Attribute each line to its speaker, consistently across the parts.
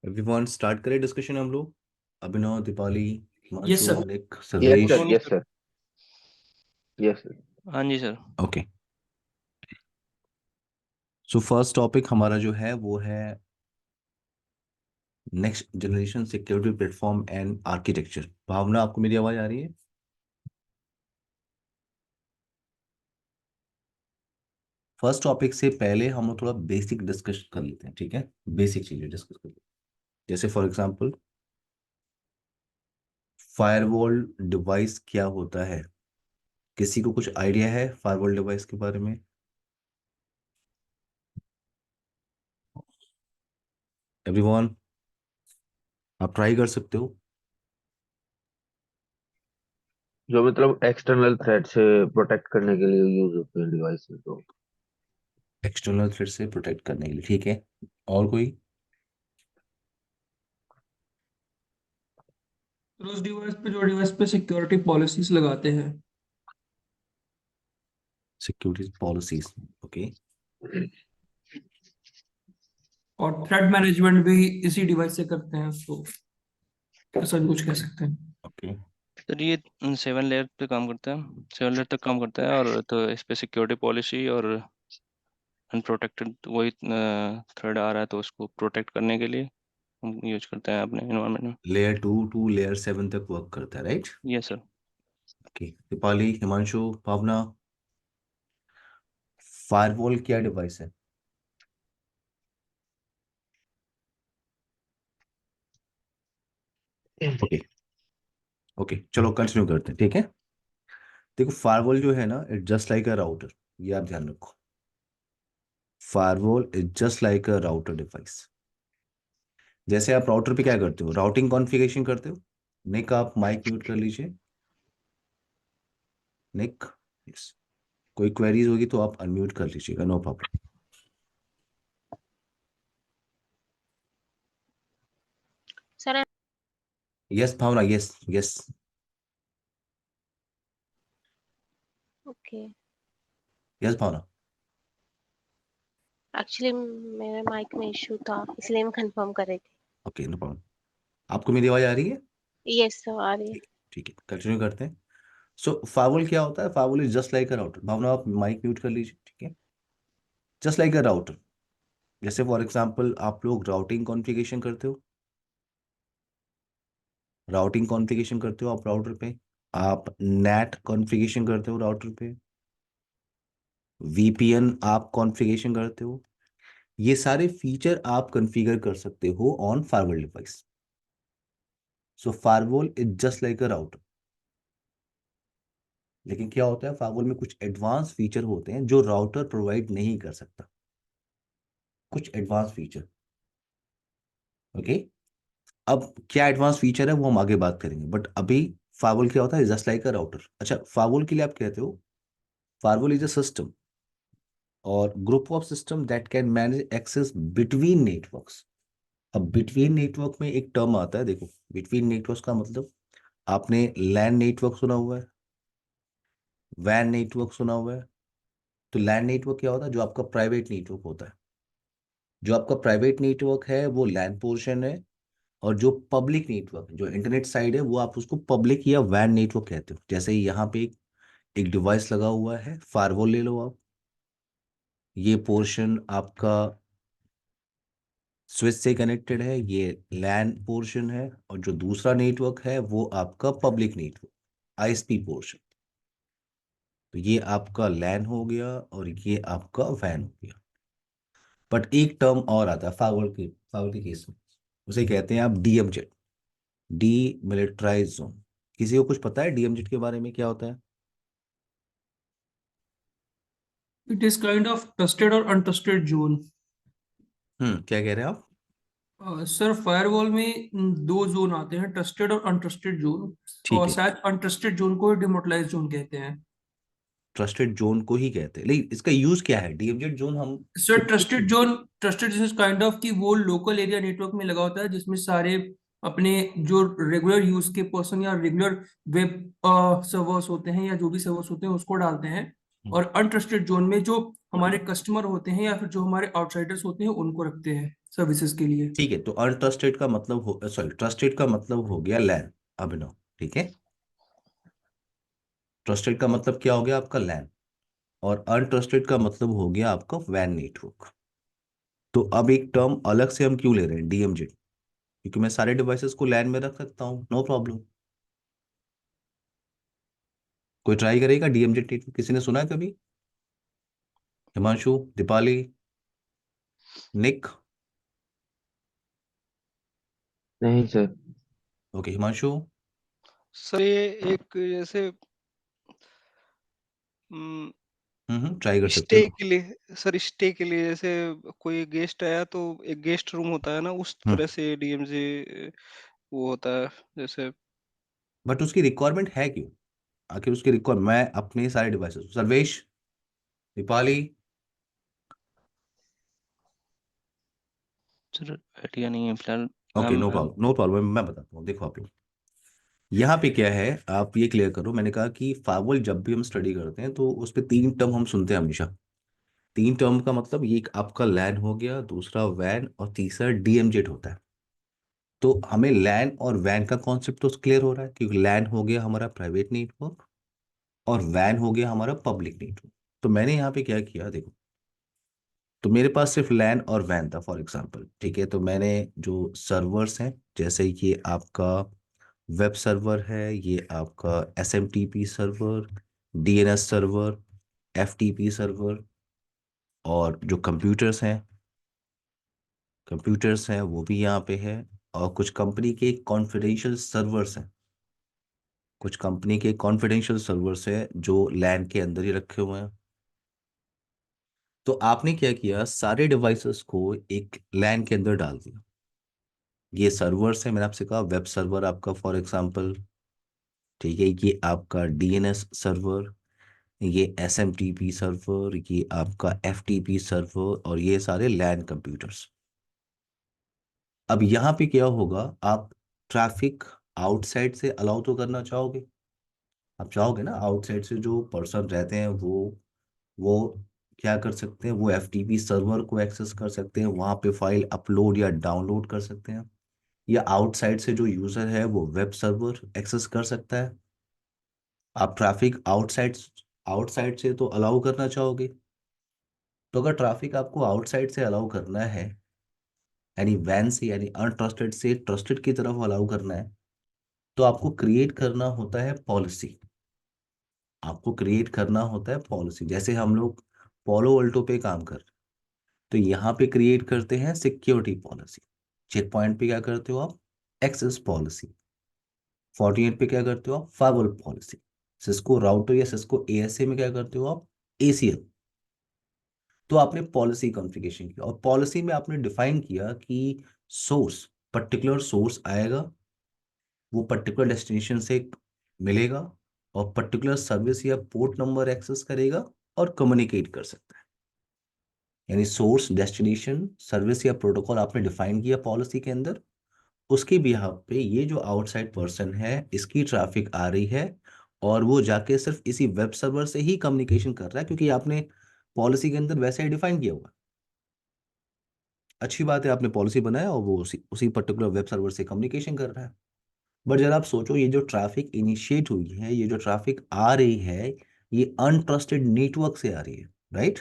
Speaker 1: Everyone start करें discussion हम लोग। Abhinav, Deepali,
Speaker 2: yes
Speaker 1: Himanshu,
Speaker 2: sir.
Speaker 1: Nick,
Speaker 3: yes
Speaker 1: Sarvesh.
Speaker 3: Sir, yes sir, yes sir.
Speaker 4: हाँ जी sir.
Speaker 1: Okay, so first topic हमारा जो है वो है next generation security platform and architecture. Bhavna, आपको मेरी आवाज आ रही है? फर्स्ट टॉपिक से पहले हम लोग थोड़ा बेसिक डिस्कस कर लेते हैं, ठीक है? बेसिक चीजें डिस्कस कर लेते हैं, जैसे फॉर एग्जांपल फायरवॉल डिवाइस क्या होता है। किसी को कुछ आइडिया है फायरवॉल डिवाइस के बारे में? एवरीवन, आप ट्राई कर सकते हो।
Speaker 3: जो मतलब एक्सटर्नल थ्रेट से प्रोटेक्ट करने के लिए यूज होते हैं डिवाइस तो।
Speaker 1: एक्सटर्नल थ्रेट से प्रोटेक्ट करने के लिए, ठीक है। और कोई?
Speaker 2: तो उस डिवाइस पे सिक्योरिटी पॉलिसीज लगाते हैं।
Speaker 1: Security policies, okay.
Speaker 2: और थ्रेट मैनेजमेंट भी इसी डिवाइस से करते हैं, तो ऐसा भी कुछ कह सकते हैं।
Speaker 1: ओके,
Speaker 4: सर ये 7 लेयर पे काम करता है, 7 लेयर तक काम करता है। और तो इस पे सिक्योरिटी पॉलिसी और अनप्रोटेक्टेड वही थ्रेड आ रहा है, तो उसको प्रोटेक्ट करने के लिए हम यूज करते हैं अपने इन्वायरमेंट में।
Speaker 1: लेयर 2 टू लेयर 7 तक वर्क करता है, right?
Speaker 4: Yes sir.
Speaker 1: Okay, Deepali, Himanshu, Bhavna, firewall क्या डिवाइस है? ओके, ओके, चलो कंटिन्यू करते हैं, ठीक है। देखो, फायरवॉल जो है ना, it just like a router. ये आप ध्यान रखो, firewall is just like a router device. जैसे आप राउटर पे क्या करते हो, राउटिंग कॉन्फ़िगरेशन करते हो। निक, आप माइक म्यूट कर लीजिए। निक, यस। कोई क्वेरीज होगी तो आप अनम्यूट कर लीजिएगा, no problem.
Speaker 5: Sir
Speaker 1: yes Bhavna, yes yes.
Speaker 5: Okay,
Speaker 1: yes Bhavna.
Speaker 5: Actually मेरे माइक में इशू था इसलिए मैं कंफर्म कर रही थी।
Speaker 1: Okay, no problem. आपको मेरी आवाज आ रही है?
Speaker 5: यस सर, आ रही है।
Speaker 1: ठीक है, ठीक है, कंटिन्यू करते हैं। सो फायरवॉल क्या होता है? Firewall is just like a router. Bhavna, आप माइक म्यूट कर लीजिए, ठीक है। Just like a router. जैसे फॉर एग्जांपल आप लोग राउटिंग कॉन्फ़िगरेशन करते हो, राउटिंग कॉन्फ़िगरेशन करते हो आप राउटर पे। आप नेट कॉन्फ़िगरेशन करते हो राउटर पे। वीपीएन आप कॉन्फ़िगरेशन करते हो। ये सारे फीचर आप कॉन्फ़िगर कर सकते हो on firewall device. So firewall is just like a router. लेकिन क्या होता है, फायरवॉल में कुछ एडवांस फीचर होते हैं जो राउटर प्रोवाइड नहीं कर सकता। कुछ एडवांस फीचर, ओके। अब क्या एडवांस फीचर है वो हम आगे बात करेंगे, बट अभी फायरवॉल क्या होता है, जस्ट लाइक अ राउटर। अच्छा, फायरवॉल के लिए आप कहते हो फायरवॉल इज अ सिस्टम और group of system that can manage access between networks. अब बिटवीन नेटवर्क में एक टर्म आता है, देखो, बिटवीन नेटवर्क्स का मतलब आपने लैन नेटवर्क सुना हुआ है, वैन नेटवर्क सुना हुआ है। तो लैन नेटवर्क क्या होता है? जो आपका प्राइवेट नेटवर्क होता है। जो आपका प्राइवेट नेटवर्क है वो लैन पोर्शन है, और जो पब्लिक नेटवर्क, जो इंटरनेट साइड है, वो आप उसको पब्लिक या वैन नेटवर्क कहते हो। जैसे यहाँ पे एक डिवाइस लगा हुआ है, फायरवॉल ले लो आप। ये पोर्शन आपका स्विच से कनेक्टेड है, ये लैन पोर्शन है, और जो दूसरा नेटवर्क है वो आपका पब्लिक नेटवर्क, आईएसपी पोर्शन। तो ये आपका लैन हो गया और ये आपका वैन हो गया। बट एक टर्म और आता है फायरवॉल के केस में, उसे कहते हैं आप डीएमजेड, डी मिलिटराइज जोन। किसी को कुछ पता है डीएमजेड के बारे में क्या होता है?
Speaker 2: It is kind of trusted और अनट्रस्टेड जोन।
Speaker 1: क्या कह रहे हैं आप?
Speaker 2: सर फायरवॉल में दो जोन आते हैं, ट्रस्टेड और अनट्रस्टेड जोन।
Speaker 1: ठीक
Speaker 2: और
Speaker 1: है,
Speaker 2: शायद अनट्रस्टेड जोन को डिमोटलाइज जोन कहते हैं।
Speaker 1: ट्रस्टेड जोन को ही कहते हैं, लेकिन इसका यूज क्या है डीएमजेड जोन? हम
Speaker 2: sir
Speaker 1: typically-
Speaker 2: trusted zone kind of कि वो लोकल एरिया नेटवर्क में लगा होता है, जिसमें सारे अपने जो रेगुलर यूज के पर्सन या रेगुलर वेब सर्वर्स होते हैं या जो भी सर्वर्स होते हैं उसको डालते हैं। और अनट्रस्टेड जोन में जो हमारे कस्टमर होते हैं या फिर जो हमारे आउटसाइडर्स होते हैं उनको रखते हैं सर्विसेज के लिए।
Speaker 1: ठीक है, तो अनट्रस्टेड का मतलब हो, सॉरी, ट्रस्टेड का मतलब हो गया लैन, अभिनव, ठीक है। ट्रस्टेड का मतलब क्या हो गया आपका लैन, और अनट्रस्टेड का मतलब हो गया आपका वैन नेटवर्क। तो अब एक टर्म अलग से हम क्यों ले रहे हैं, डीएमजेड, क्योंकि मैं सारे डिवाइसेस को लैन में रख सकता हूँ, नो प्रॉब्लम। कोई ट्राई करेगा डीएमजेड नेटवर्क, किसी ने सुना है कभी? हिमांशु, दीपाली, निक?
Speaker 3: नहीं सर।
Speaker 1: ओके, हिमांशु।
Speaker 4: सर ये एक जैसे
Speaker 1: ट्राई कर सकते
Speaker 4: स्टे
Speaker 1: हो।
Speaker 4: के लिए, सर स्टे के लिए जैसे कोई गेस्ट आया तो एक गेस्ट रूम होता है ना, उस
Speaker 1: हम्म
Speaker 4: तरह से डीएमजे वो होता है जैसे।
Speaker 1: बट उसकी रिक्वायरमेंट है क्यों? आखिर उसकी रिक्वायर, मैं अपने सारे devices, Sarvesh, Deepali.
Speaker 4: Sir idea नहीं है फिलहाल।
Speaker 1: ओके,
Speaker 4: हम
Speaker 1: नो प्रॉब्लम, नो प्रॉब्लम, मैं बताता हूँ। देखो आप लोग, यहाँ पे क्या है, आप ये क्लियर करो। मैंने कहा कि फाइवल जब भी हम स्टडी करते हैं तो उस पे तीन टर्म हम सुनते हैं हमेशा। तीन टर्म का मतलब ये एक आपका लैन हो गया, दूसरा वैन, और तीसरा डीएमजेड होता है। तो हमें लैन और वैन का कॉन्सेप्ट तो क्लियर हो रहा है, क्योंकि लैन हो गया हमारा प्राइवेट नेटवर्क और वैन हो गया हमारा पब्लिक नेटवर्क। तो मैंने यहाँ पे क्या किया, देखो, तो मेरे पास सिर्फ लैन और वैन था फॉर एग्जांपल, ठीक है। तो मैंने जो सर्वर्स हैं, जैसे ये आपका वेब सर्वर है, ये आपका SMTP server, DNS server, FTP server, और जो कंप्यूटर्स हैं वो भी यहाँ पे है। और कुछ कंपनी के कॉन्फिडेंशियल सर्वर्स हैं, कुछ कंपनी के कॉन्फिडेंशियल सर्वर्स हैं जो लैन के अंदर ही रखे हुए हैं। तो आपने क्या किया, सारे डिवाइसेस को एक लैन के अंदर डाल दिया। ये सर्वर्स है, मैंने आपसे कहा वेब सर्वर आपका फॉर एग्जांपल, ठीक है। ये आपका डीएनएस सर्वर, ये एसएमटीपी सर्वर, ये आपका एफटीपी सर्वर, और ये सारे लैन कंप्यूटर्स। अब यहाँ पे क्या होगा, आप ट्रैफिक आउटसाइड से अलाउ तो करना चाहोगे, आप चाहोगे ना, आउटसाइड से जो पर्सन रहते हैं वो क्या कर सकते हैं, वो एफटीपी सर्वर को एक्सेस कर सकते हैं, वहां पे फाइल अपलोड या डाउनलोड कर सकते हैं। या आउटसाइड से जो यूजर है वो वेब सर्वर एक्सेस कर सकता है। आप ट्रैफिक आउटसाइड आउटसाइड से तो अलाउ करना चाहोगे। तो अगर ट्रैफिक आपको आउटसाइड से अलाउ करना है, यानी वैन से, यानी अनट्रस्टेड से ट्रस्टेड की तरफ अलाउ करना है, तो आपको क्रिएट करना होता है पॉलिसी। आपको क्रिएट करना होता है पॉलिसी, जैसे हम लोग पोलो अल्टो पे काम कर रहे हैं, तो यहाँ पे क्रिएट करते हैं सिक्योरिटी पॉलिसी। चेक पॉइंट पे क्या करते हो आप, एक्सेस पॉलिसी। 48 पे क्या करते हो आप, फायरवॉल पॉलिसी। सिस्को राउटर या सिस्को एएसए में क्या करते हो आप, एसीएल। तो आपने पॉलिसी कॉन्फ़िगरेशन किया, और पॉलिसी में आपने डिफाइन किया कि सोर्स, पर्टिकुलर सोर्स आएगा, वो पर्टिकुलर डेस्टिनेशन से मिलेगा, और पर्टिकुलर सर्विस या पोर्ट नंबर एक्सेस करेगा और कम्युनिकेट कर सकता है। यानी सोर्स, डेस्टिनेशन, सर्विस या प्रोटोकॉल आपने डिफाइन किया पॉलिसी के अंदर। उसके बिहाफ पे ये जो आउटसाइड पर्सन है, इसकी ट्रैफिक आ रही है, और वो जाके सिर्फ इसी वेब सर्वर से ही कम्युनिकेशन कर रहा है, क्योंकि आपने पॉलिसी के अंदर वैसे ही डिफाइन किया हुआ है। अच्छी बात है, आपने पॉलिसी बनाया और वो उसी उसी पर्टिकुलर वेब सर्वर से कम्युनिकेशन कर रहा है। बट जरा आप सोचो, ये जो ट्रैफिक इनिशिएट हुई है, ये जो ट्रैफिक आ रही है, ये अनट्रस्टेड नेटवर्क से आ रही है, right?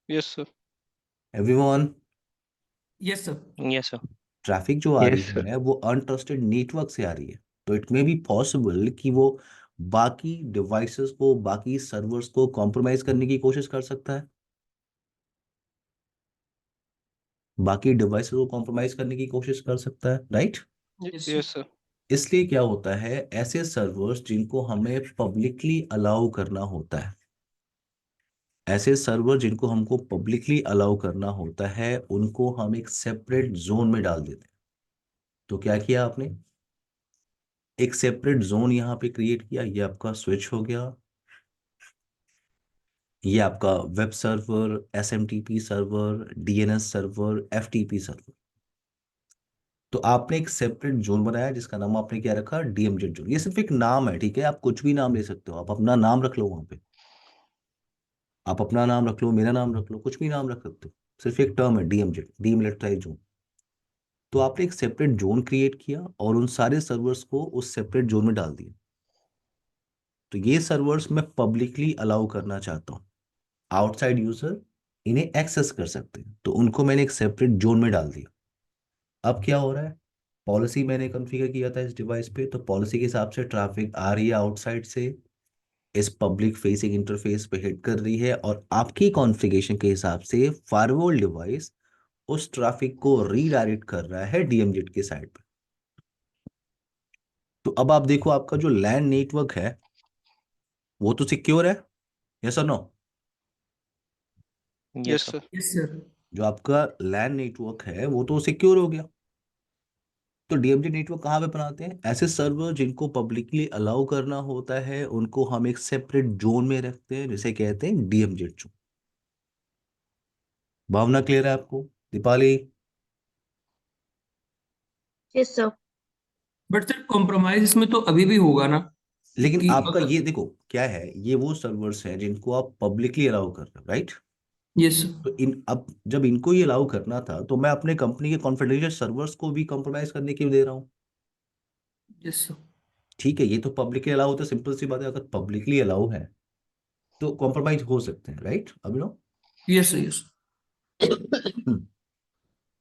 Speaker 4: Yes sir.
Speaker 1: Everyone,
Speaker 2: yes sir.
Speaker 4: Yes sir.
Speaker 1: Traffic जो आ रही
Speaker 3: यस सर।
Speaker 1: है वो अनट्रस्टेड नेटवर्क से आ रही है। तो इट मे बी पॉसिबल कि वो बाकी डिवाइसेस को, बाकी सर्वर्स को कॉम्प्रोमाइज करने की कोशिश कर सकता है, बाकी डिवाइसेस को कॉम्प्रोमाइज करने की कोशिश कर सकता है, राइट?
Speaker 4: Yes sir.
Speaker 1: इसलिए क्या होता है, ऐसे सर्वर्स जिनको हमें पब्लिकली अलाउ करना होता है, ऐसे सर्वर जिनको हमको पब्लिकली अलाउ करना होता है, उनको हम एक सेपरेट जोन में डाल देते हैं। तो क्या किया आपने, एक सेपरेट जोन यहाँ पे क्रिएट किया। ये आपका स्विच हो गया, ये आपका web server, SMTP server, DNS server, FTP server. तो आपने एक सेपरेट जोन बनाया जिसका नाम आपने क्या रखा, डीएमजेड जोन। ये सिर्फ एक नाम है, ठीक है, आप कुछ भी नाम ले सकते हो, आप अपना नाम रख लो वहां पे, आप अपना नाम रख लो, मेरा नाम रख लो, कुछ भी नाम रख सकते हो, सिर्फ एक टर्म है डीएमजेड, डीमिलिटराइज जोन। तो आपने एक सेपरेट जोन क्रिएट किया और उन सारे सर्वर्स को उस सेपरेट जोन में डाल दिया। तो ये सर्वर्स मैं पब्लिकली अलाउ करना चाहता हूँ, आउटसाइड यूजर इन्हें एक्सेस कर सकते हैं, तो उनको मैंने एक सेपरेट जोन में डाल दिया। अब क्या हो रहा है, पॉलिसी मैंने कॉन्फ़िगर किया था इस डिवाइस पे, तो पॉलिसी के हिसाब से ट्रैफिक आ रही है आउटसाइड से, इस पब्लिक फेसिंग इंटरफेस पे हिट कर रही है, और आपकी कॉन्फ़िगरेशन के हिसाब से फायरवॉल डिवाइस उस ट्रैफिक को रीडायरेक्ट कर रहा है डीएमजेड के साइड पे। तो अब आप देखो, आपका जो लैन नेटवर्क है वो तो सिक्योर है, यस और no?
Speaker 4: Yes
Speaker 6: yes
Speaker 4: sir.
Speaker 6: Sir.
Speaker 2: Yes sir.
Speaker 1: जो आपका लैन नेटवर्क है वो तो सिक्योर हो गया। तो डीएमजेड नेटवर्क कहाँ पे बनाते हैं, ऐसे सर्वर जिनको पब्लिकली अलाउ करना होता है उनको हम एक सेपरेट जोन में रखते हैं, जिसे कहते हैं डीएमजेड जोन। भावना क्लियर है आपको? Deepali?
Speaker 5: Yes sir.
Speaker 2: But sir compromise इसमें तो अभी भी होगा ना,
Speaker 1: लेकिन
Speaker 2: कि
Speaker 1: आपका
Speaker 2: अगर।
Speaker 1: ये देखो क्या है, ये वो सर्वर्स हैं जिनको आप पब्लिकली अलाउ कर रहे हो, राइट?
Speaker 2: यस
Speaker 1: तो इन अब जब इनको ये अलाउ करना था तो मैं अपने कंपनी के कॉन्फिडेंशियल सर्वर्स को भी कॉम्प्रोमाइज करने के लिए दे रहा हूँ।
Speaker 2: Yes sir.
Speaker 1: ठीक है, ये तो पब्लिकली अलाउ होता है, सिंपल सी बात है, अगर पब्लिकली अलाउ है तो कॉम्प्रोमाइज हो सकते हैं, right Abhinav?
Speaker 2: Yes sir. Yes.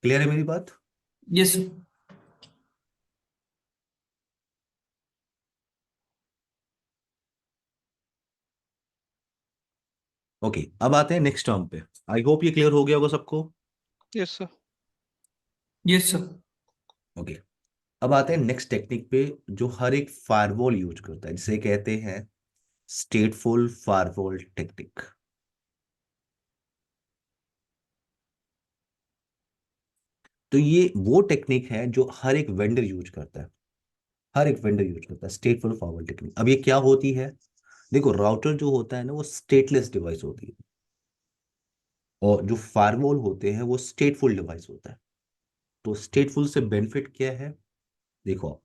Speaker 1: Clear है मेरी बात?
Speaker 2: Yes sir.
Speaker 1: ओके, अब आते हैं नेक्स्ट टर्म पे। आई होप ये क्लियर हो गया होगा सबको।
Speaker 6: Yes sir.
Speaker 2: Yes sir.
Speaker 1: Okay, अब आते हैं नेक्स्ट टेक्निक पे जो हर एक फायरवॉल यूज करता है, जिसे कहते हैं स्टेटफुल फायरवॉल टेक्निक। तो ये वो टेक्निक है जो हर एक वेंडर यूज करता है, हर एक वेंडर यूज करता है स्टेटफुल फायरवॉल टेक्निक। अब ये क्या होती है, देखो राउटर जो होता है ना वो स्टेटलेस डिवाइस होती है, और जो फायरवॉल होते हैं वो स्टेटफुल डिवाइस होता है। तो स्टेटफुल से बेनिफिट क्या है, देखो आप,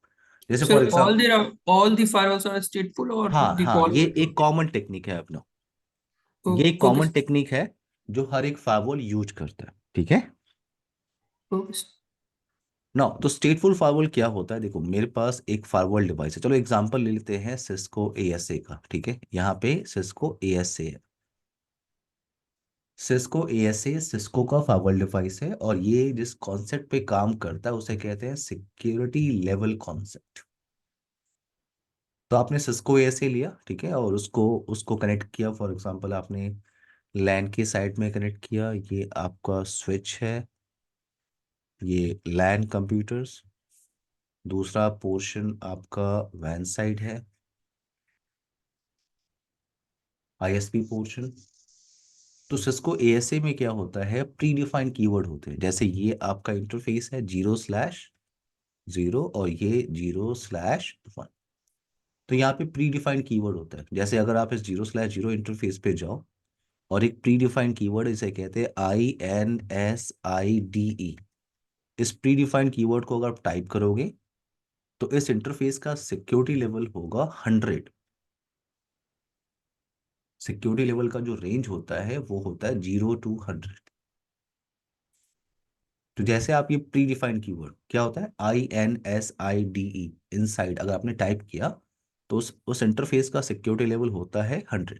Speaker 1: जैसे for
Speaker 2: sir
Speaker 1: example,
Speaker 2: all the firewalls are stateful or
Speaker 1: हाँ हाँ,
Speaker 2: default?
Speaker 1: ये एक कॉमन टेक्निक है अपना, ये एक
Speaker 2: ओके
Speaker 1: कॉमन टेक्निक है जो हर एक फायरवॉल यूज करता है, ठीक है
Speaker 2: ओके।
Speaker 1: ना? तो स्टेटफुल फायरवॉल क्या होता है, देखो मेरे पास एक फायरवॉल डिवाइस है, चलो एग्जांपल ले लेते हैं सिस्को एएसए का, ठीक है, यहाँ पे सिस्को एएसए है, सिस्को एएसए सिस्को का फायरवॉल डिवाइस है, और ये जिस कॉन्सेप्ट पे काम करता है उसे कहते हैं सिक्योरिटी लेवल कॉन्सेप्ट। तो आपने सिस्को एएसए लिया, ठीक है, और उसको उसको कनेक्ट किया, फॉर एग्जांपल आपने लैन के साइड में कनेक्ट किया, ये आपका स्विच है, ये लैन कंप्यूटर्स, दूसरा पोर्शन आपका वैन साइड है, आईएसपी पोर्शन। तो सिस्को एएसए में क्या होता है, प्री डिफाइंड कीवर्ड होते हैं, जैसे ये आपका इंटरफेस है 0/0 और ये 0/1। तो यहाँ पे प्री डिफाइंड कीवर्ड होता है, जैसे अगर आप इस 0/0 इंटरफेस पे जाओ और एक प्री डिफाइंड कीवर्ड, इसे कहते हैं INSIDE, इस प्री डिफाइंड कीवर्ड को अगर आप टाइप करोगे तो इस इंटरफेस का सिक्योरिटी लेवल होगा 100। सिक्योरिटी लेवल का जो रेंज होता है वो होता है 0 to 100। तो जैसे आप ये प्री डिफाइंड कीवर्ड क्या होता है, INSIDE, इनसाइड, अगर आपने टाइप किया तो उस इंटरफेस का सिक्योरिटी लेवल होता है 100।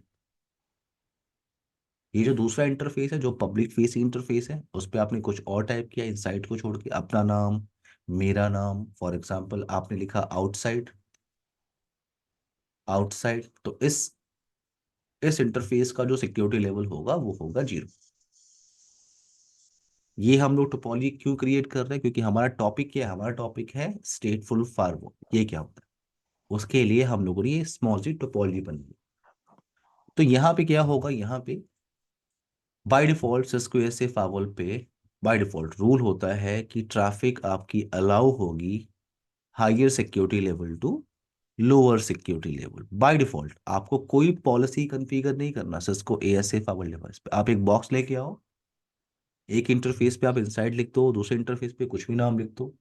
Speaker 1: ये जो दूसरा इंटरफेस है जो पब्लिक फेसिंग इंटरफेस है, उस पर आपने कुछ और टाइप किया इनसाइड को छोड़ के, अपना नाम, मेरा नाम, फॉर एग्जांपल आपने लिखा आउटसाइड, आउटसाइड, तो इस इंटरफेस का जो सिक्योरिटी लेवल होगा वो होगा 0। ये हम लोग टोपोलॉजी क्यों क्रिएट कर रहे हैं, क्योंकि हमारा टॉपिक क्या है, हमारा टॉपिक है स्टेटफुल फायरवॉल, ये क्या होता है, उसके लिए हम लोगों ने ये स्मॉल सी टोपोलॉजी बनाई। तो यहाँ पे क्या होगा, यहाँ पे बाय डिफॉल्ट सिस्को ऐसे फायरवॉल पे बाय डिफॉल्ट रूल होता है कि ट्रैफिक आपकी अलाउ होगी higher security level to lower security level. By default आपको कोई पॉलिसी कॉन्फ़िगर नहीं करना, सिस्को एएसए फायरवॉल डिवाइस पे आप एक बॉक्स लेके आओ, एक इंटरफेस पे आप इनसाइड लिख दो, दूसरे इंटरफेस पे कुछ भी नाम लिख दो,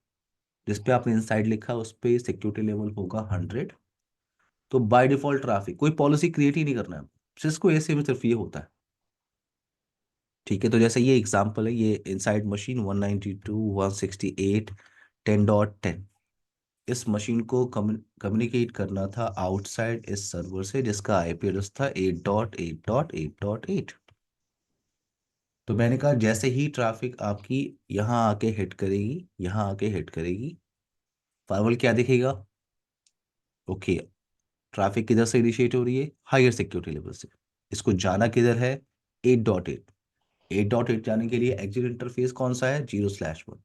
Speaker 1: जिसपे आपने इनसाइड लिखा है उस पे सिक्योरिटी लेवल होगा 100। तो बाय डिफॉल्ट ट्रैफिक, कोई पॉलिसी क्रिएट ही नहीं करना है, सिस्को एसी में सिर्फ ये होता है। ठीक है, तो जैसे ये एग्जांपल है, ये इनसाइड मशीन 192.168 10.10, इस मशीन को कम्युनिकेट करना था आउटसाइड इस सर्वर से जिसका आईपी एड्रेस था 8.8.8.8। तो मैंने कहा जैसे ही ट्रैफिक आपकी यहाँ आके हिट करेगी, यहाँ आके हिट करेगी, फायरवॉल क्या दिखेगा? ओके, ट्रैफिक किधर से इनिशिएट हो रही है? हायर सिक्योरिटी लेवल से। इसको जाना किधर है? 8.8। 8.8 जाने के लिए एग्जिट इंटरफेस कौन सा है? 0/1।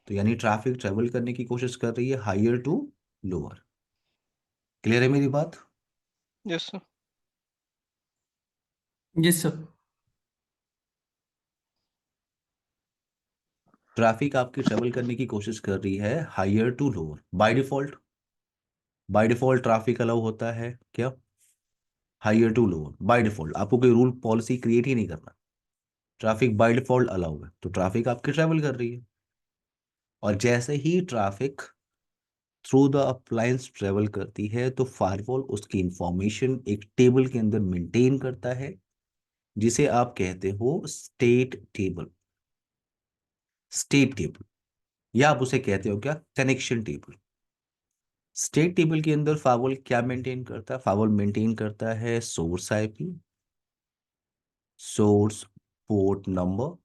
Speaker 1: तो यानी ट्रैफिक ट्रेवल करने की कोशिश कर रही है हायर टू लोअर। क्लियर है मेरी बात?
Speaker 4: Yes sir.
Speaker 2: Yes sir.
Speaker 1: Traffic आपकी ट्रेवल करने की कोशिश कर रही है higher to lower. By default, by default traffic allow होता है क्या? Higher to lower by default. आपको कोई रूल पॉलिसी क्रिएट ही नहीं करना, ट्रैफिक बाय डिफॉल्ट अलाउ है, तो ट्रैफिक आपकी ट्रेवल कर रही है। और जैसे ही traffic through the appliance travel करती है तो फायरवॉल उसकी इंफॉर्मेशन एक टेबल के अंदर मेंटेन करता है जिसे आप कहते हो स्टेट टेबल। स्टेट टेबल, या आप उसे कहते हो क्या? Connection table. स्टेट टेबल के अंदर फायरवॉल क्या मेंटेन करता है? फायरवॉल मेंटेन करता है source IP, source port number,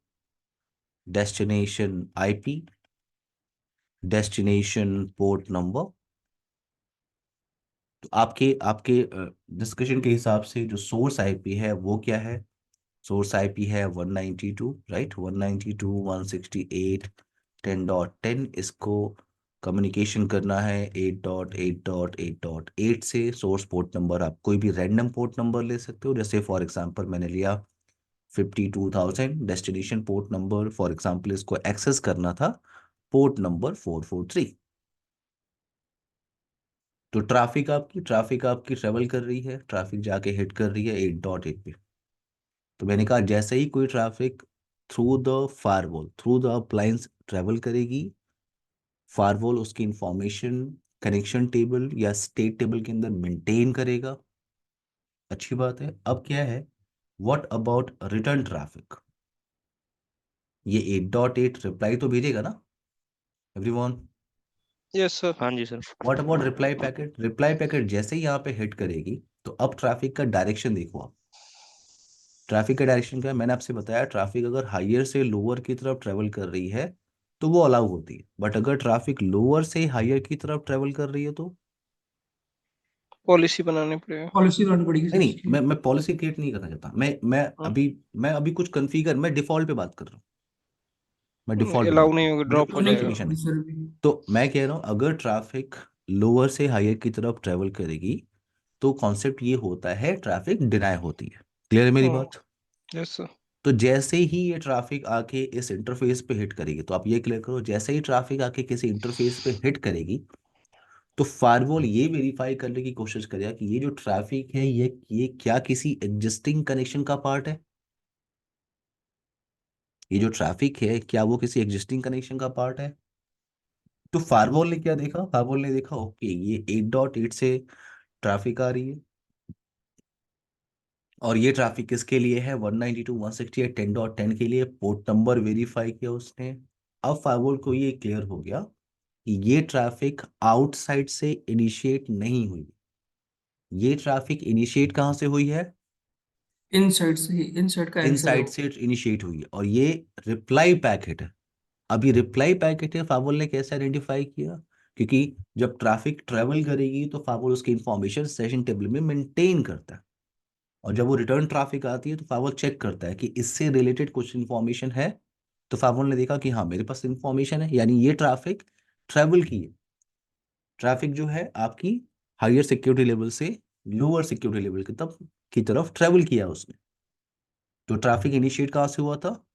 Speaker 1: destination IP, destination port number. तो आपके आपके डिस्कशन के हिसाब से जो सोर्स आईपी है वो क्या है? सोर्स आईपी है 192, राइट? 192.168.10.10। इसको कम्युनिकेशन करना है 8.8.8.8 से। सोर्स पोर्ट नंबर आप कोई भी रैंडम पोर्ट नंबर ले सकते हो, जैसे फॉर एग्जांपल मैंने लिया 52,000। Destination port number for example इसको एक्सेस करना था पोर्ट नंबर 443। तो ट्रैफिक आपकी ट्रेवल कर रही है, ट्रैफिक जाके हिट कर रही है 8.8 पे। तो मैंने कहा जैसे ही कोई traffic through the firewall, through the appliance travel करेगी, फायरवॉल उसकी इंफॉर्मेशन कनेक्शन टेबल या स्टेट टेबल के अंदर मेंटेन करेगा। अच्छी बात है। अब क्या है, व्हाट अबाउट रिटर्न ट्रैफिक? ये 8.8 रिप्लाई तो भेजेगा ना एवरीवन?
Speaker 4: Yes sir. हाँ जी sir.
Speaker 1: What about reply packet? Reply packet जैसे ही यहाँ पे हिट करेगी तो अब ट्रैफिक का डायरेक्शन देखो आप। ट्रैफिक का डायरेक्शन क्या है? मैंने आपसे बताया ट्रैफिक अगर हायर से लोअर की तरफ ट्रेवल कर रही है तो वो अलाउ होती है, बट अगर ट्रैफिक लोअर से हायर की तरफ ट्रेवल कर रही है तो
Speaker 4: पॉलिसी बनानी पड़ेगा।
Speaker 2: पॉलिसी बनानी पड़ेगी सर
Speaker 1: नहीं।
Speaker 2: इसकी।
Speaker 1: मैं पॉलिसी क्रिएट नहीं करना चाहता। मैं अभी कुछ कन्फिगर, मैं डिफॉल्ट पे बात कर रहा हूँ। मैं डिफॉल्ट पे
Speaker 4: अलाउ
Speaker 1: बात कर
Speaker 4: नहीं
Speaker 1: रहा हूँ,
Speaker 4: होगा,
Speaker 1: मुझे
Speaker 4: ड्रॉप
Speaker 1: कुछ
Speaker 4: हो
Speaker 2: नहीं
Speaker 4: जाएगा।
Speaker 1: कन्फिगरेशन
Speaker 2: अभी
Speaker 1: नहीं।
Speaker 2: सर भी।
Speaker 1: तो मैं कह रहा हूँ अगर ट्रैफिक लोअर से हायर की तरफ ट्रेवल करेगी तो कॉन्सेप्ट ये होता है ट्रैफिक डिनाई होती है। क्लियर है मेरी बात?
Speaker 4: Yes sir.
Speaker 1: तो जैसे ही ये ट्रैफिक आके इस इंटरफेस पे हिट करेगी, तो आप ये क्लियर करो, जैसे ही ट्रैफिक आके किसी इंटरफेस पे हिट करेगी तो फायरवॉल ये वेरीफाई करने की कोशिश करेगा कि ये जो ट्रैफिक है ये क्या किसी एग्जिस्टिंग कनेक्शन का पार्ट है? ये जो ट्रैफिक है क्या वो किसी एग्जिस्टिंग कनेक्शन का पार्ट है? तो फायरवॉल ने क्या देखा? फायरवॉल ने देखा ओके ये 8.8 से ट्रैफिक आ रही है और ये ट्रैफिक किसके लिए है? 192.168.10.10 के लिए। पोर्ट नंबर वेरीफाई किया उसने। अब फायरवॉल को ये क्लियर हो गया कि ये ट्रैफिक आउटसाइड से इनिशिएट नहीं हुई। ये ट्रैफिक इनिशिएट कहाँ से हुई है?
Speaker 2: इनसाइड से ही, इनसाइड का एक्सेस है
Speaker 1: इनसाइड
Speaker 2: वो।
Speaker 1: से इनिशिएट हुई है और ये रिप्लाई पैकेट है। अब ये रिप्लाई पैकेट है, फायरवॉल ने कैसे आइडेंटिफाई किया? क्योंकि जब ट्रैफिक ट्रेवल करेगी तो फायरवॉल उसकी इंफॉर्मेशन सेशन टेबल में मेंटेन करता है, और जब वो रिटर्न ट्रैफिक आती है तो फायरवॉल चेक करता है कि इससे रिलेटेड कुछ इंफॉर्मेशन है। तो फायरवॉल ने देखा कि हाँ मेरे पास इंफॉर्मेशन है, यानी ये ट्रैफिक ट्रेवल की है। ट्रैफिक जो है आपकी हायर सिक्योरिटी लेवल से लोअर सिक्योरिटी लेवल की तरफ ट्रेवल किया उसने। तो ट्रैफिक इनिशिएट कहाँ से हुआ था?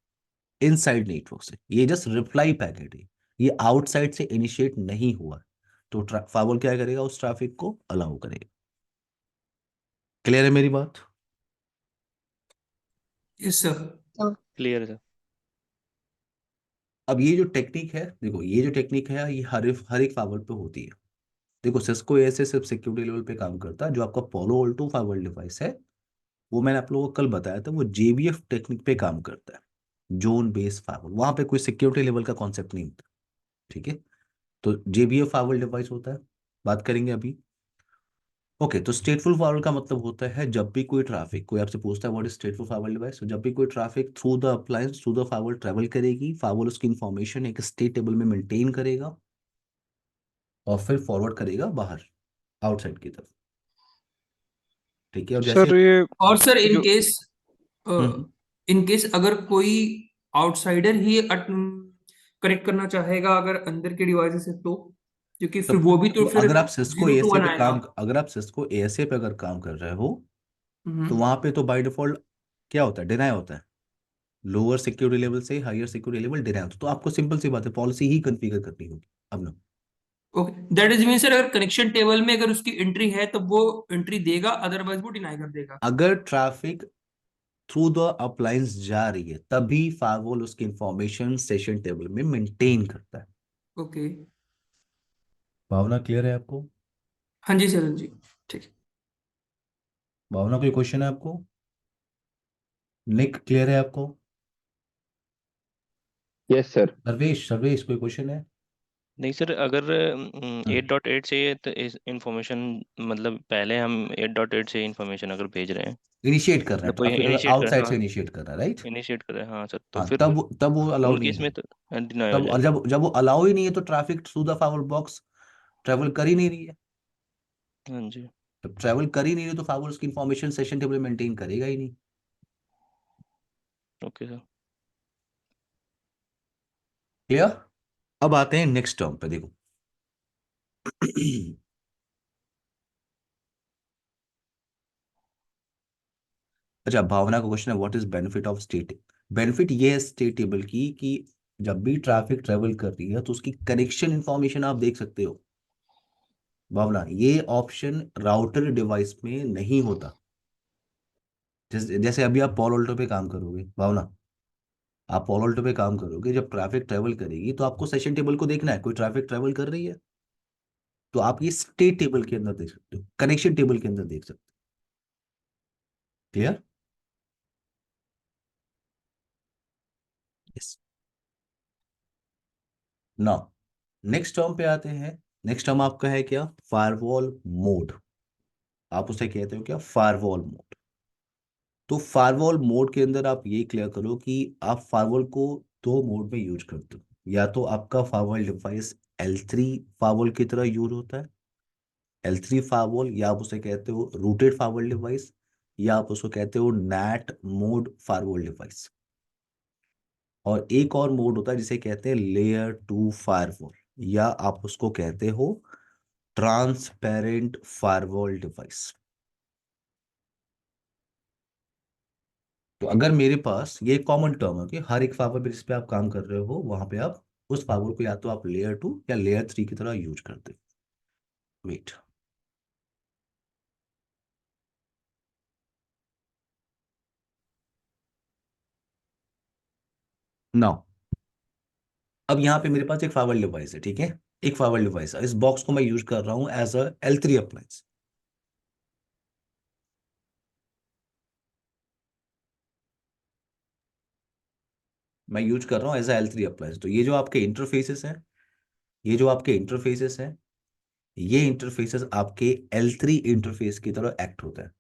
Speaker 1: इनसाइड नेटवर्क से। ये जस्ट रिप्लाई पैकेट है, ये आउटसाइड से इनिशिएट नहीं हुआ है। तो फायरवॉल क्या करेगा? उस ट्रैफिक को अलाउ करेगा। क्लियर है मेरी बात?
Speaker 2: Yes sir.
Speaker 4: क्लियर है सर।
Speaker 1: अब ये जो टेक्निक है, देखो ये जो टेक्निक है ये हर एक फाइबर पे होती है। देखो सिस्को ऐसे सिर्फ सिक्योरिटी लेवल पे काम करता है। जो आपका पोलो ऑल्टो फाइबर डिवाइस है वो मैंने आप लोगों को कल बताया था, वो जेबीएफ टेक्निक पे काम करता है, जोन बेस्ड फाइबर। वहां पे कोई सिक्योरिटी लेवल का कॉन्सेप्ट नहीं होता, ठीक है। तो जेबीएफ फाइबर डिवाइस होता है, बात करेंगे अभी। ओके, तो स्टेटफुल फाइबर का मतलब होता है जब भी कोई ट्रैफिक, कोई आपसे पूछता है व्हाट इज स्टेटफुल फाइबर डिवाइस, तो जब भी कोई traffic through the appliance through the fibre travel करेगी, फाइबर उसकी इंफॉर्मेशन एक स्टेट टेबल में मेंटेन करेगा और फिर फॉरवर्ड करेगा बाहर, आउटसाइड की तरफ, ठीक है। और जैसे
Speaker 6: सर ये
Speaker 2: और सर
Speaker 6: जो
Speaker 1: हम्म,
Speaker 2: इन केस अगर कोई आउटसाइडर ही कनेक्ट करना चाहेगा अगर अंदर के डिवाइस से, तो क्योंकि फिर वो भी तो फिर
Speaker 1: अगर आप सिस्को
Speaker 2: 0 to
Speaker 1: एएसए
Speaker 2: 1
Speaker 1: पे
Speaker 2: आएगा।
Speaker 1: अगर आप सिस्को एएसए पे अगर काम कर रहे हो तो
Speaker 2: हम्म।
Speaker 1: वहां पे तो बाय डिफॉल्ट क्या होता है, डिनाई होता है। लोअर सिक्योरिटी लेवल से हायर सिक्योरिटी लेवल डिनाई होता है। तो आपको सिंपल सी बात है, पॉलिसी ही कॉन्फ़िगर करनी होगी। अब ना,
Speaker 2: okay, that is mean sir अगर कनेक्शन टेबल में अगर उसकी एंट्री है तो वो एंट्री देगा, अदरवाइज वो डिनाई कर देगा।
Speaker 1: अगर ट्रैफिक थ्रू द अप्लायंस जा रही है तभी फायरवॉल उसकी इंफॉर्मेशन सेशन टेबल में मेंटेन करता है।
Speaker 2: ओके।
Speaker 1: भावना क्लियर है आपको?
Speaker 2: हाँ जी सर, हाँ जी, ठीक है।
Speaker 1: भावना कोई क्वेश्चन है आपको? निक क्लियर है आपको?
Speaker 3: Yes sir.
Speaker 1: सर्वेश सर्वेश कोई क्वेश्चन है?
Speaker 4: नहीं सर, अगर
Speaker 1: हम्म,
Speaker 4: 8.8 से ये तो इंफॉर्मेशन, मतलब पहले हम 8.8 से इंफॉर्मेशन अगर भेज रहे हैं,
Speaker 1: इनिशिएट कर रहे हैं,
Speaker 4: मतलब कोई
Speaker 1: ट्रैफिक अगर
Speaker 4: इनिशिएट कर,
Speaker 1: आउटसाइड
Speaker 4: हाँ
Speaker 1: से इनिशिएट कर रहा है, राइट?
Speaker 4: इनिशिएट कर रहे हैं, हाँ सर, तो
Speaker 1: हाँ,
Speaker 4: फिर
Speaker 1: तब वो अलाउ
Speaker 4: उन
Speaker 1: नहीं
Speaker 4: केस
Speaker 1: है।
Speaker 4: में तो डिनाई हो
Speaker 1: तब और
Speaker 4: जाएगा।
Speaker 1: जब वो अलाउ ही नहीं है तो traffic through the fibre box travel कर ही नहीं रही है।
Speaker 4: हाँ जी।
Speaker 1: जब ट्रेवल कर ही नहीं रही तो फाइबर उसकी इंफॉर्मेशन सेशन टेबल मेंटेन करेगा ही नहीं।
Speaker 4: Okay sir.
Speaker 1: क्लियर? अब आते हैं नेक्स्ट टर्म पे, देखो। अच्छा, भावना का क्वेश्चन है what is benefit of state. Benefit ये है स्टेट टेबल की कि जब भी ट्रैफिक ट्रेवल कर रही है तो उसकी कनेक्शन इंफॉर्मेशन आप देख सकते हो। भावना, ये ऑप्शन राउटर डिवाइस में नहीं होता। जैसे अभी आप पॉल ऑल्टो पे काम करोगे, भावना, आप पॉल ऑल्टो पे काम करोगे, जब ट्रैफिक ट्रेवल करेगी तो आपको सेशन टेबल को देखना है, कोई ट्रैफिक ट्रेवल कर रही है तो आप ये स्टेट टेबल के अंदर देख सकते हो, कनेक्शन टेबल के अंदर देख सकते हो। Clear? Yes. Now next term पे आते हैं। नेक्स्ट टर्म आपका है क्या? Firewall mode. आप उसे कहते हो क्या? Firewall mode. तो फायरवॉल मोड के अंदर आप ये क्लियर करो कि आप फायरवॉल को दो मोड में यूज करते हो। या तो आपका फायरवॉल डिवाइस L3 फायरवॉल की तरह यूज होता है, L3 फायरवॉल, या आप उसे कहते हो रूटेड फायरवॉल डिवाइस, या आप उसको कहते हो नैट मोड फायरवॉल डिवाइस। और एक और मोड होता है जिसे कहते हैं लेयर 2 फायरवॉल, या आप उसको कहते हो ट्रांसपेरेंट फायरवॉल डिवाइस। तो अगर मेरे पास ये कॉमन टर्म है कि हर एक फाइबर जिस पे आप काम कर रहे हो वहां पे आप उस फाइबर को या तो आप लेयर 2 या लेयर 3 की तरह यूज करते हो। वेट, नाउ अब यहाँ पे मेरे पास एक फाइबर डिवाइस है, ठीक है। एक फाइबर डिवाइस है, इस बॉक्स को मैं यूज कर रहा हूँ एज अ L3 अप्लायंस। मैं यूज कर रहा हूँ एज अ L3 अप्लायंस। तो ये जो आपके इंटरफेसेस हैं, ये जो आपके इंटरफेसेस हैं, ये इंटरफेसेस आपके L3 इंटरफेस की तरह एक्ट होता है।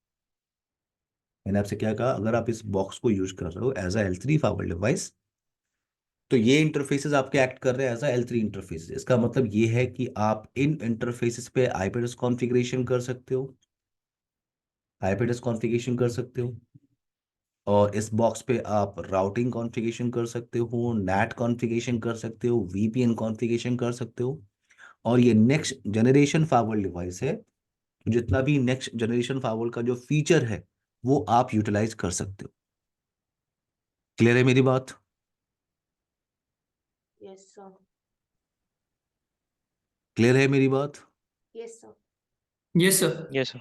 Speaker 1: मैंने आपसे क्या कहा? अगर आप इस बॉक्स को यूज कर रहे हो एज अ L3 फाइबर डिवाइस तो ये इंटरफेसेस आपके एक्ट कर रहे हैं एज अ L3 इंटरफेस। इसका मतलब ये है कि आप इन इंटरफेसेस पे आईपी एड्रेस कॉन्फ़िगरेशन कर सकते हो, आईपी एड्रेस कॉन्फ़िगरेशन कर सकते हो, और इस बॉक्स पे आप राउटिंग कॉन्फ़िगरेशन कर सकते हो, नैट कॉन्फ़िगरेशन कर सकते हो, वीपीएन कॉन्फ़िगरेशन कर सकते हो। और ये नेक्स्ट जनरेशन फाइबर डिवाइस है, जितना भी नेक्स्ट जनरेशन फाइबर का जो फीचर है वो आप यूटिलाइज कर सकते हो। क्लियर है मेरी बात?
Speaker 5: Yes sir.
Speaker 1: क्लियर है मेरी बात?
Speaker 5: Yes sir.
Speaker 2: Yes sir.
Speaker 4: Yes sir.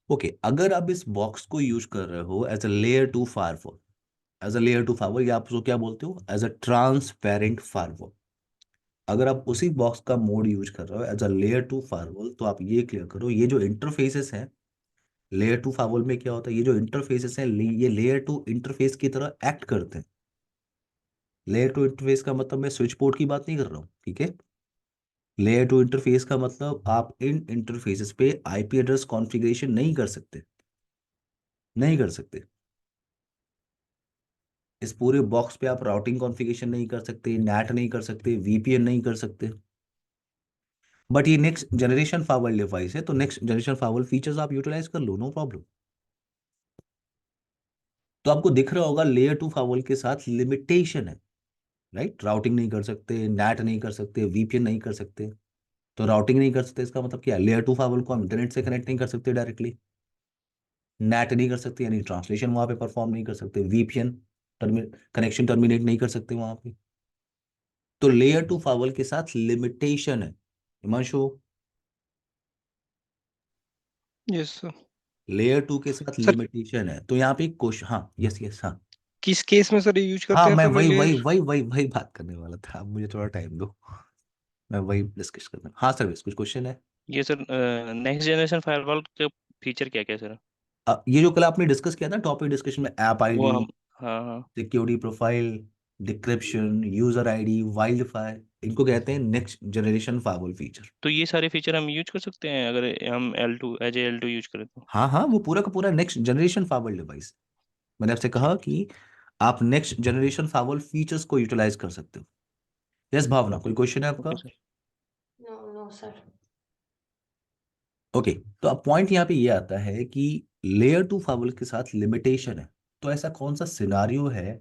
Speaker 1: Okay, अगर आप इस बॉक्स को यूज कर रहे हो as a layer 2 firewall, as a layer 2 firewall, या आप उसको क्या बोलते हो, एज अ ट्रांसपेरेंट फायरवॉल। अगर आप उसी बॉक्स का मोड यूज कर रहे हो एज अ लेयर 2 फायरवॉल, तो आप ये क्लियर करो, ये जो इंटरफेसेस हैं लेयर 2 फायरवॉल में क्या होता है, ये जो इंटरफेसेस हैं ये लेयर 2 इंटरफेस की तरह एक्ट करते हैं। लेयर 2 इंटरफेस का मतलब मैं स्विच पोर्ट की बात नहीं कर रहा हूँ, ठीक है। लेयर 2 इंटरफेस का मतलब आप इन इंटरफेसेस पे आईपी एड्रेस कॉन्फ़िगरेशन नहीं कर सकते, नहीं कर सकते। इस पूरे बॉक्स पे आप राउटिंग कॉन्फ़िगरेशन नहीं कर सकते, नैट नहीं कर सकते, वीपीएन नहीं कर सकते। बट ये नेक्स्ट जनरेशन फायरवॉल डिवाइस है, तो नेक्स्ट जनरेशन फायरवॉल फीचर्स आप यूटिलाइज कर लो, नो प्रॉब्लम। तो आपको दिख रहा होगा लेयर 2 फायरवॉल के साथ लिमिटेशन है, राइट। राउटिंग नहीं कर सकते, नैट नहीं कर सकते, वीपीएन नहीं कर सकते। तो राउटिंग नहीं कर सकते इसका मतलब क्या है, लेयर 2 फायरवॉल को हम इंटरनेट से कनेक्ट नहीं कर सकते डायरेक्टली, नैट नहीं कर सकते यानी ट्रांसलेशन वहां पे परफॉर्म नहीं कर सकते, वीपीएन कनेक्शन टर्मिनेट नहीं कर सकते वहां पे। तो लेयर 2 फायरवॉल के साथ लिमिटेशन है, हिमांशु।
Speaker 6: Yes sir.
Speaker 1: लेयर 2 के साथ
Speaker 6: सर
Speaker 1: लिमिटेशन है, तो यहाँ पे क्वेश्चन, हाँ यस यस हाँ।
Speaker 6: किस केस में सर ये यूज
Speaker 1: हाँ
Speaker 6: करते हैं
Speaker 1: मैं
Speaker 6: अपन
Speaker 1: वही वही
Speaker 6: लेयर?
Speaker 1: वही वही वही बात करने वाला था, अब मुझे थोड़ा टाइम दो, मैं वही डिस्कस करना। हाँ सर्विस कुछ क्वेश्चन है।
Speaker 4: ये सर नेक्स्ट जनरेशन फायरवॉल के फीचर क्या क्या सर?
Speaker 1: ये जो कल आपने डिस्कस किया था टॉपिक डिस्कशन में, ऐप
Speaker 4: वो
Speaker 1: आईडी,
Speaker 4: हम, हाँ हाँ,
Speaker 1: security profile, decryption, user ID, wild fire, इनको कहते हैं नेक्स्ट जनरेशन फायरवॉल फीचर।
Speaker 4: तो ये सारे फीचर हम यूज कर सकते हैं अगर हम L2 as a L2 use करें तो?
Speaker 1: हाँ हाँ, वो पूरा का पूरा नेक्स्ट जनरेशन फायरवॉल डिवाइस। मैंने आपसे कहा कि आप नेक्स्ट जनरेशन फायरवॉल फीचर्स को यूटिलाइज कर सकते हो। यस भावना, कोई क्वेश्चन है आपका?
Speaker 4: Okay sir.
Speaker 5: No no sir.
Speaker 1: Okay, तो अब पॉइंट यहाँ पे ये आता है कि लेयर 2 फायरवॉल के साथ लिमिटेशन है। तो ऐसा कौन सा सिनारियो है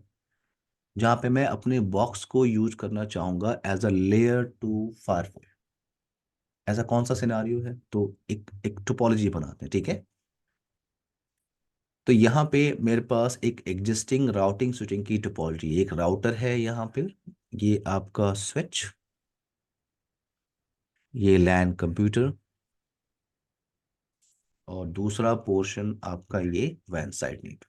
Speaker 1: जहां पे मैं अपने बॉक्स को यूज करना चाहूंगा एज अ लेयर 2 फायरवॉल? ऐसा कौन सा सिनारियो है? तो एक एक टोपोलॉजी बनाते हैं, ठीक है। तो यहाँ पे मेरे पास एक एग्जिस्टिंग राउटिंग स्विचिंग की टोपोलॉजी, एक राउटर है यहाँ पे, ये आपका स्विच, ये लैन कंप्यूटर, और दूसरा पोर्शन आपका ये वैन साइड नेट।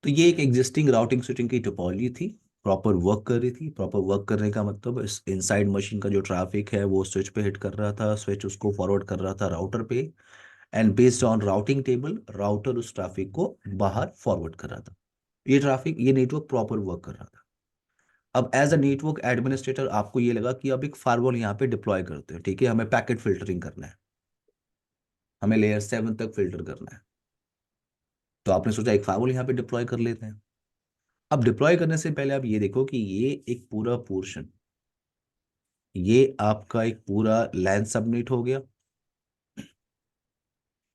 Speaker 1: तो ये एक एग्जिस्टिंग राउटिंग स्विचिंग की टोपोलॉजी थी, प्रॉपर वर्क कर रही थी। प्रॉपर वर्क करने का मतलब इस इनसाइड मशीन का जो ट्रैफिक है वो स्विच पे हिट कर रहा था, स्विच उसको फॉरवर्ड कर रहा था राउटर पे, and based on routing table router उस ट्रैफिक को बाहर फॉरवर्ड कर रहा था। ये ट्रैफिक, ये नेटवर्क प्रॉपर वर्क कर रहा था। अब एज अ नेटवर्क एडमिनिस्ट्रेटर आपको ये लगा कि अब एक फायरवॉल यहाँ पे डिप्लॉय करते हैं, ठीक है, हमें पैकेट फिल्टरिंग करना है, हमें लेयर 7 तक फिल्टर करना है। तो आपने सोचा एक फायरवॉल यहाँ पे डिप्लॉय कर लेते हैं। अब डिप्लॉय करने से पहले आप ये देखो कि ये एक पूरा पोर्शन, ये आपका एक पूरा लैन सबनेट हो गया,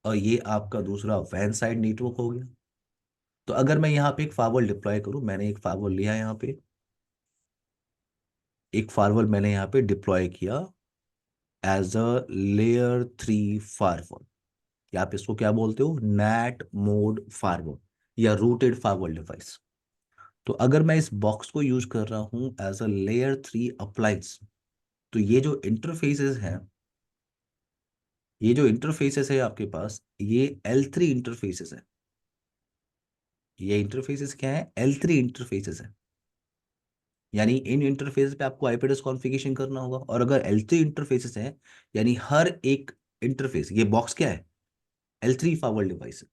Speaker 1: और ये आपका दूसरा वैन साइड नेटवर्क हो गया। तो अगर मैं यहाँ पे एक फायरवॉल डिप्लॉय करूँ, मैंने एक फायरवॉल लिया यहाँ पे, एक फायरवॉल मैंने यहाँ पे डिप्लॉय किया एज अ लेयर 3 फायरवॉल, या आप इसको क्या बोलते हो, नैट मोड फायरवॉल या रूटेड फायरवॉल डिवाइस। तो अगर मैं इस बॉक्स को यूज कर रहा हूँ एज अ लेयर 3 अप्लायंस, तो ये जो इंटरफेसेस हैं, ये जो इंटरफेसेस है आपके पास, ये L3 इंटरफेसेस है। ये इंटरफेसेस क्या है, L3 इंटरफेसेस है। यानी इन इंटरफेस पे आपको आईपी एड्रेस कॉन्फ़िगरेशन करना होगा, और अगर L3 इंटरफेसेस है यानी हर एक इंटरफेस, ये बॉक्स क्या है, L3 फायरवॉल डिवाइस है,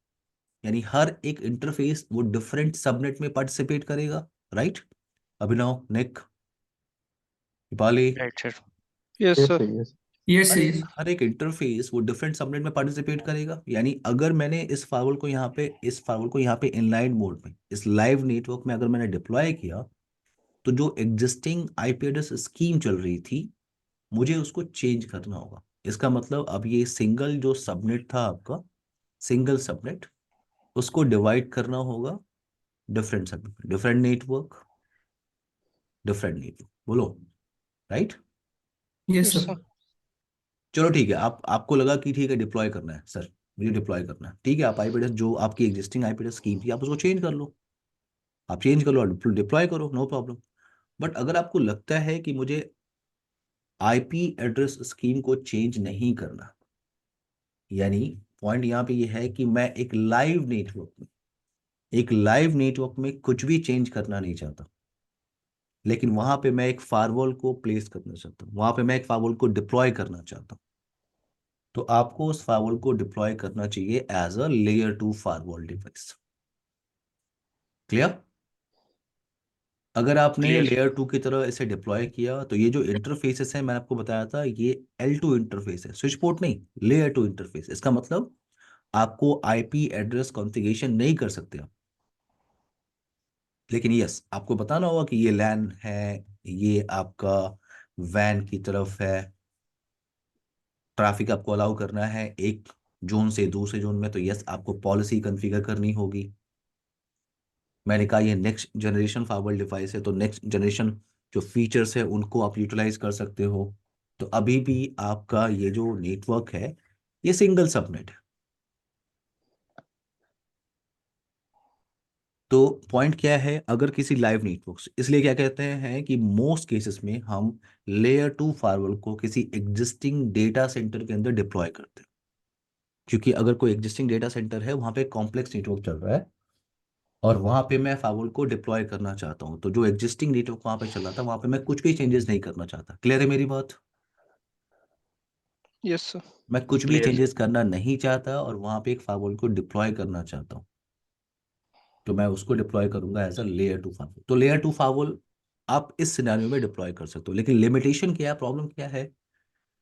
Speaker 1: यानी हर एक इंटरफेस वो डिफरेंट सबनेट में पार्टिसिपेट करेगा, right. Abhinav, Nick, Deepali,
Speaker 4: right sir.
Speaker 6: Yes
Speaker 3: yes
Speaker 6: sir.
Speaker 3: Sir yes.
Speaker 2: Yes
Speaker 1: हर एक
Speaker 2: यस।
Speaker 1: हर एक इंटरफेस वो डिफरेंट सबनेट में पार्टिसिपेट करेगा। यानी अगर मैंने इस फायरवॉल को यहाँ पे इनलाइन मोड में, इस लाइव नेटवर्क में अगर मैंने डिप्लॉय किया, तो जो एग्जिस्टिंग आईपी एड्रेस स्कीम चल रही थी, मुझे उसको चेंज करना होगा। इसका मतलब अब ये सिंगल जो सबनेट था आपका, सिंगल सबनेट, उसको डिवाइड करना होगा डिफरेंट सबनेट, डिफरेंट नेटवर्क, बोलो, right.
Speaker 2: Yes
Speaker 6: yes
Speaker 2: sir.
Speaker 6: Sir.
Speaker 1: चलो ठीक है, आपको लगा कि ठीक है डिप्लॉय करना है सर, मुझे डिप्लॉय करना है, ठीक है, आप आईपी एड्रेस जो आपकी एग्जिस्टिंग आईपी एड्रेस स्कीम थी आप उसको चेंज कर लो, आप चेंज कर लो, डिप्लॉय करो, नो प्रॉब्लम। बट अगर आपको लगता है कि मुझे आईपी एड्रेस स्कीम को चेंज नहीं करना, यानी पॉइंट यहाँ पे ये है कि मैं एक लाइव नेटवर्क में एक लाइव नेटवर्क में कुछ भी चेंज करना नहीं चाहता, लेकिन वहां पे मैं एक फायरवॉल को प्लेस करना चाहता हूँ, वहां पे मैं एक फायरवॉल को डिप्लॉय करना चाहता हूँ। तो आपको उस फायरवॉल को डिप्लॉय करना चाहिए as a layer 2 firewall device. Clear? अगर आपने
Speaker 4: क्लियर।
Speaker 1: लेयर 2 की तरह इसे डिप्लॉय किया तो ये जो इंटरफेसेस है मैंने आपको बताया था, ये L2 इंटरफेस है, स्विच पोर्ट नहीं, लेयर 2 इंटरफेस। इसका मतलब आपको आईपी एड्रेस कॉन्फ़िगरेशन नहीं कर सकते आप, लेकिन यस आपको बताना होगा कि ये लैन है, ये आपका वैन की तरफ है, ट्रैफिक आपको अलाउ करना है एक जोन से दूसरे जोन में, तो यस आपको पॉलिसी कॉन्फ़िगर करनी होगी। मैंने कहा ये नेक्स्ट जनरेशन फाइबर डिवाइस है, तो नेक्स्ट जनरेशन जो फीचर्स है उनको आप यूटिलाइज कर सकते हो। तो अभी भी आपका ये जो नेटवर्क है ये सिंगल सबनेट है। तो पॉइंट क्या है, अगर किसी लाइव नेटवर्क से, इसलिए क्या कहते हैं कि मोस्ट केसेस में हम लेयर 2 फायरवॉल को किसी एग्जिस्टिंग डेटा सेंटर के अंदर डिप्लॉय करते हैं, क्योंकि अगर कोई एग्जिस्टिंग डेटा सेंटर है वहां पे कॉम्प्लेक्स नेटवर्क चल रहा है और वहां पे मैं फायरवॉल को डिप्लॉय करना चाहता हूं, तो जो एग्जिस्टिंग नेटवर्क वहां पे चल रहा था वहां पे मैं कुछ भी चेंजेस नहीं करना चाहता। क्लियर है मेरी बात?
Speaker 6: Yes, sir.
Speaker 1: मैं कुछ भी
Speaker 4: क्लियर।
Speaker 1: चेंजेस करना नहीं चाहता और वहां पे एक फायरवॉल को डिप्लॉय करना चाहता हूँ, तो मैं उसको डिप्लॉय करूंगा एज अ लेयर 2 फायरवॉल। तो लेयर 2 फायरवॉल आप इस सिनेरियो में डिप्लॉय कर सकते हो, लेकिन लिमिटेशन क्या है, प्रॉब्लम क्या है,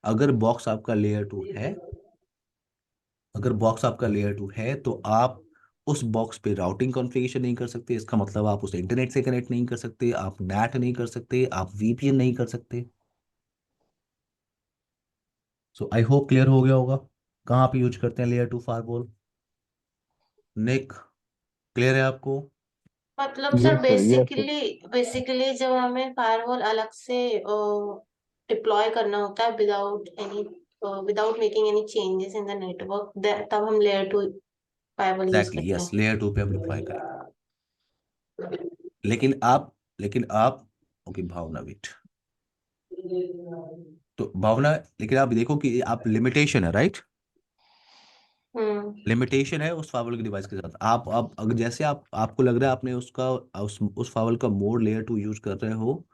Speaker 1: अगर बॉक्स आपका लेयर 2 है, अगर बॉक्स आपका लेयर 2 है तो आप उस बॉक्स पे राउटिंग कॉन्फ़िगरेशन नहीं कर सकते। इसका मतलब आप उसे इंटरनेट से कनेक्ट नहीं कर सकते, आप नैट नहीं कर सकते, आप वीपीएन नहीं कर सकते। सो आई होप क्लियर हो गया होगा कहाँ पे यूज करते हैं लेयर 2 फायरवॉल। निक, क्लियर है आपको?
Speaker 5: मतलब sir
Speaker 3: yes sir, yes sir.
Speaker 5: Basically जब हमें फायरवॉल अलग से डिप्लॉय करना होता है without making any changes in the network, तब हम लेयर 2 फायरवॉल यूज
Speaker 1: एग्जैक्टली
Speaker 5: करते
Speaker 1: यस,
Speaker 5: हैं।
Speaker 1: लेयर 2 पे आप डिप्लॉय करेंगे। लेकिन आप ओके भावना वेट, तो भावना, लेकिन आप देखो कि आप लिमिटेशन है, राइट?
Speaker 5: हम्म।
Speaker 1: लिमिटेशन है उस फावल के डिवाइस के साथ। आप अगर जैसे आपको लग रहा है आपने उसका उस फावल का मोड लेयर 2 यूज कर रहे हो,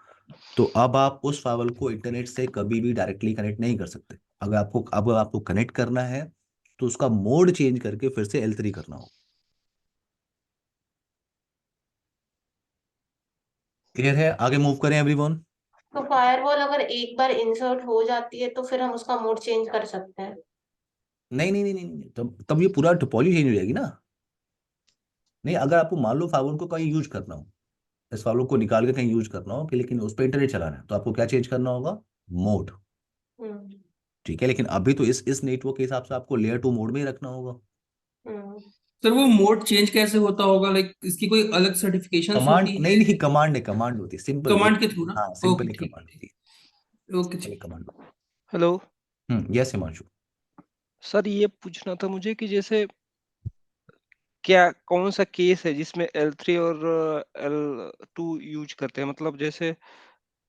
Speaker 1: तो अब आप उस फावल को इंटरनेट से कभी भी डायरेक्टली कनेक्ट नहीं कर सकते। अगर आपको कनेक्ट करना है तो उसका मोड चेंज करके फिर से L3 करना होगा। क्लियर है? आगे मूव करें एवरीवन।
Speaker 5: तो फायरवॉल अगर एक बार इंसर्ट हो जाती है तो फिर हम उसका मोड चेंज कर सकते हैं।
Speaker 1: नहीं नहीं नहीं नहीं नहीं, तब ये पूरा टोपोलॉजी चेंज हो जाएगी ना। नहीं, अगर आपको मान लो फाइबर को कहीं यूज करना हो, इस फाइबर को निकाल के कहीं यूज करना हो कि, लेकिन उस पर इंटरनेट चलाना है, तो आपको क्या चेंज करना होगा? मोड।
Speaker 5: हम्म।
Speaker 1: ठीक है, लेकिन अभी तो इस नेटवर्क के हिसाब से आपको लेयर 2 मोड में ही रखना होगा।
Speaker 5: हम्म।
Speaker 2: सर वो मोड चेंज कैसे होता होगा, लाइक इसकी कोई अलग सर्टिफिकेशंस
Speaker 1: कमांड
Speaker 2: होती
Speaker 1: नहीं,
Speaker 2: है?
Speaker 1: नहीं, कमांड होती है, सिंपल एक।
Speaker 2: कमांड के थ्रू ना?
Speaker 1: हाँ, सिंपल
Speaker 2: ओके
Speaker 1: एक
Speaker 2: ठीक
Speaker 1: कमांड
Speaker 2: है,
Speaker 1: होती है,
Speaker 2: ओके
Speaker 1: सिंपल एक
Speaker 2: ठीक।
Speaker 1: Command.
Speaker 6: Hello.
Speaker 1: Yes Himanshu.
Speaker 6: Sir ये पूछना था मुझे कि जैसे क्या कौन सा केस है जिसमें L3 और L2 यूज करते हैं, मतलब जैसे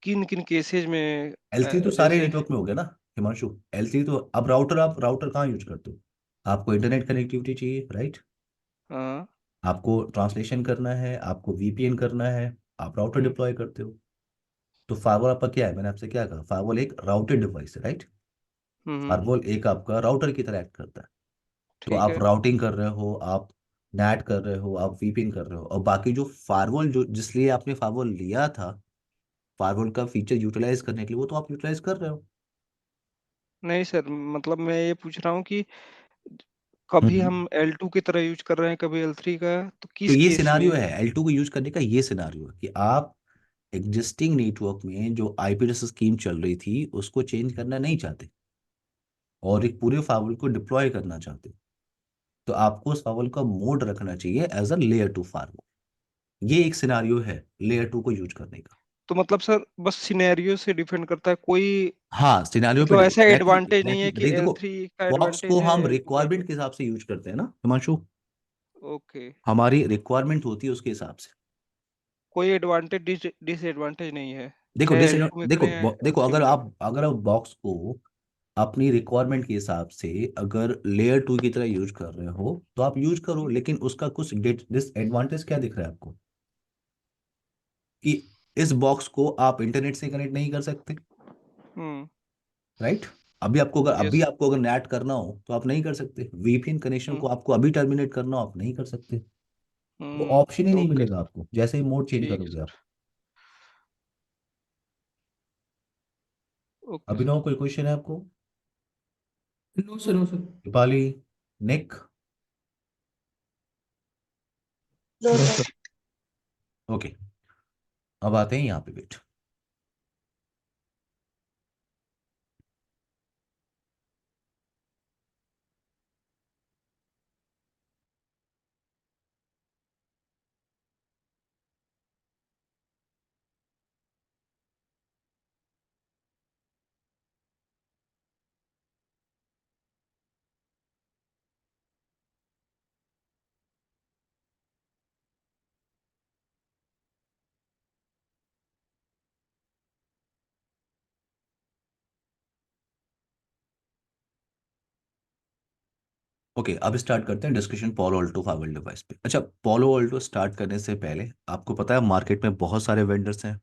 Speaker 6: किन किन केसेस में
Speaker 1: L3 तो सारे
Speaker 6: जैसे
Speaker 1: नेटवर्क में हो गया ना हिमांशु। L3 तो अब आप राउटर कहाँ यूज करते हो? आपको इंटरनेट कनेक्टिविटी चाहिए, राइट?
Speaker 6: हाँ।
Speaker 1: आपको ट्रांसलेशन करना है, आपको वीपीएन करना है, आप राउटर
Speaker 6: हम्म।
Speaker 1: डिप्लॉय करते हो। तो फायरवॉल आपका क्या है, मैंने आपसे क्या कहा, फायरवॉल एक राउटेड डिवाइस है, राइट?
Speaker 6: हम्म।
Speaker 1: फायरवॉल एक आपका राउटर की तरह एक्ट करता है। तो
Speaker 6: ठीक
Speaker 1: आप
Speaker 6: है।
Speaker 1: राउटिंग कर रहे हो, आप नैट कर रहे हो, आप वीपीएन कर रहे हो, और बाकी जो फायरवॉल जो जिसलिए आपने फायरवॉल लिया था, फायरवॉल का फीचर यूटिलाइज करने के लिए, वो तो आप यूटिलाइज कर रहे हो।
Speaker 6: नहीं सर, मतलब मैं ये पूछ रहा हूँ कि कभी
Speaker 1: हम्म।
Speaker 6: हम L2 की तरह यूज कर रहे हैं, कभी L3 का, तो
Speaker 1: तो
Speaker 6: किस
Speaker 1: ये
Speaker 6: केस
Speaker 1: सिनारियो
Speaker 6: में?
Speaker 1: है L2 को यूज करने का, ये सिनारियो है कि आप एग्जिस्टिंग नेटवर्क में जो आईपी एड्रेस स्कीम चल रही थी उसको चेंज करना नहीं चाहते और एक पूरे फाइल को डिप्लॉय करना चाहते हो, तो आपको उस फाइल का मोड रखना चाहिए एज अ लेयर 2 फाइल। ये एक सिनारियो है लेयर 2 को यूज करने का।
Speaker 6: तो मतलब सर बस सिनेरियो से डिपेंड करता है, कोई
Speaker 1: हाँ, सिनारियो पे
Speaker 6: मतलब ऐसा
Speaker 1: एग्जैक्टली
Speaker 6: एडवांटेज नहीं
Speaker 1: एग्जैक्टली
Speaker 6: है कि
Speaker 1: देखो,
Speaker 6: L3 का
Speaker 1: बॉक्स को
Speaker 6: एडवांटेज है
Speaker 1: हम
Speaker 6: L2 का
Speaker 1: रिक्वायरमेंट के
Speaker 6: एडवांटेज।
Speaker 1: हिसाब से यूज करते हैं ना हिमांशु।
Speaker 6: ओके।
Speaker 1: हमारी रिक्वायरमेंट होती है उसके हिसाब से।
Speaker 6: कोई एडवांटेज डिसएडवांटेज नहीं है,
Speaker 1: देखो
Speaker 6: चाहे L2 में
Speaker 1: देखो
Speaker 6: करें या
Speaker 1: देखो
Speaker 6: L3
Speaker 1: अगर
Speaker 6: में करें।
Speaker 1: आप बॉक्स को अपनी रिक्वायरमेंट के हिसाब से अगर लेयर 2 की तरह यूज कर रहे हो तो आप यूज करो, लेकिन उसका कुछ डिसएडवांटेज क्या दिख रहा है आपको कि इस बॉक्स को आप इंटरनेट से कनेक्ट नहीं कर सकते,
Speaker 6: हम्म
Speaker 1: राइट? अभी
Speaker 6: यस
Speaker 1: आपको अगर नेट करना हो तो आप नहीं कर सकते, वीपीएन कनेक्शन को आपको अभी टर्मिनेट करना हो आप नहीं कर सकते, वो ऑप्शन ही नहीं
Speaker 6: ओके
Speaker 1: मिलेगा आपको जैसे ही मोड चेंज
Speaker 6: ठीक
Speaker 1: करोगे आप।
Speaker 6: सर ओके सर
Speaker 1: अभिनव कोई क्वेश्चन है आपको?
Speaker 2: No sir, no sir.
Speaker 1: Deepali, Nick?
Speaker 5: दो
Speaker 3: नो
Speaker 5: सर।
Speaker 3: सर।
Speaker 1: ओके, अब आते हैं यहाँ पे वेट। ओके, अब स्टार्ट करते हैं डिस्कशन पोलो ऑल्टो फाइबर डिवाइस पे। अच्छा, पोलो ऑल्टो स्टार्ट करने से पहले आपको पता है मार्केट में बहुत सारे वेंडर्स हैं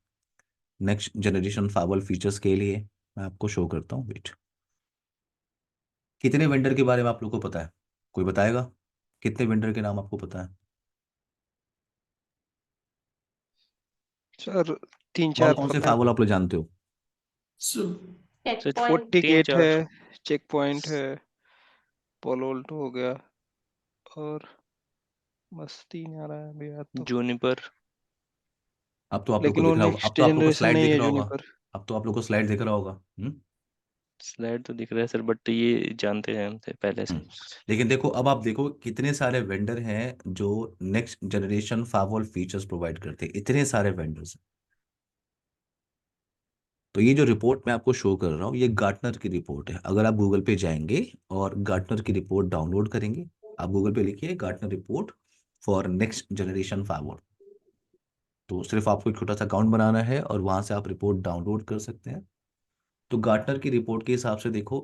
Speaker 1: नेक्स्ट जनरेशन फाइबर फीचर्स के लिए। मैं आपको शो करता हूँ, वेट। कितने वेंडर के बारे में आप लोग को पता है? कोई बताएगा? कितने वेंडर के नाम आपको पता है?
Speaker 6: सर तीन
Speaker 1: कौन
Speaker 6: चार
Speaker 1: कौन से
Speaker 6: पता है
Speaker 1: फाइबर आप लोग जानते हो?
Speaker 2: So
Speaker 5: check
Speaker 4: sir
Speaker 5: point.
Speaker 6: Forty
Speaker 4: तीन
Speaker 6: गेट
Speaker 4: चार
Speaker 6: है चेक पॉइंट है पोलो ऑल्टो हो गया और बस तीन आ रहा है अभी याद तो
Speaker 4: जूनिपर।
Speaker 1: अब तो आप लोग को
Speaker 6: लेकिन वो
Speaker 1: दिख रहा होगा, अब
Speaker 6: नेक्स्ट
Speaker 1: तो आप लोग को
Speaker 6: जनरेशन
Speaker 1: स्लाइड
Speaker 6: नहीं
Speaker 1: दिख
Speaker 6: है
Speaker 1: रहा होगा।
Speaker 6: जूनिपर
Speaker 1: अब तो आप लोग को स्लाइड दिख रहा होगा।
Speaker 4: स्लाइड तो दिख रहा है सर, बट ये जानते हैं हमसे पहले से।
Speaker 1: हम्म। लेकिन देखो, अब आप देखो कितने सारे वेंडर हैं जो next generation fibre features provide करते हैं, इतने सारे वेंडर्स। तो ये जो रिपोर्ट मैं आपको शो कर रहा हूँ ये गार्टनर की रिपोर्ट है। अगर आप गूगल पे जाएंगे और गार्टनर की रिपोर्ट डाउनलोड करेंगे, आप गूगल पे लिखिए Gartner report for next generation fibre, तो सिर्फ आपको एक छोटा सा अकाउंट बनाना है और वहां से आप रिपोर्ट डाउनलोड कर सकते हैं। तो गार्टनर की रिपोर्ट के हिसाब से देखो,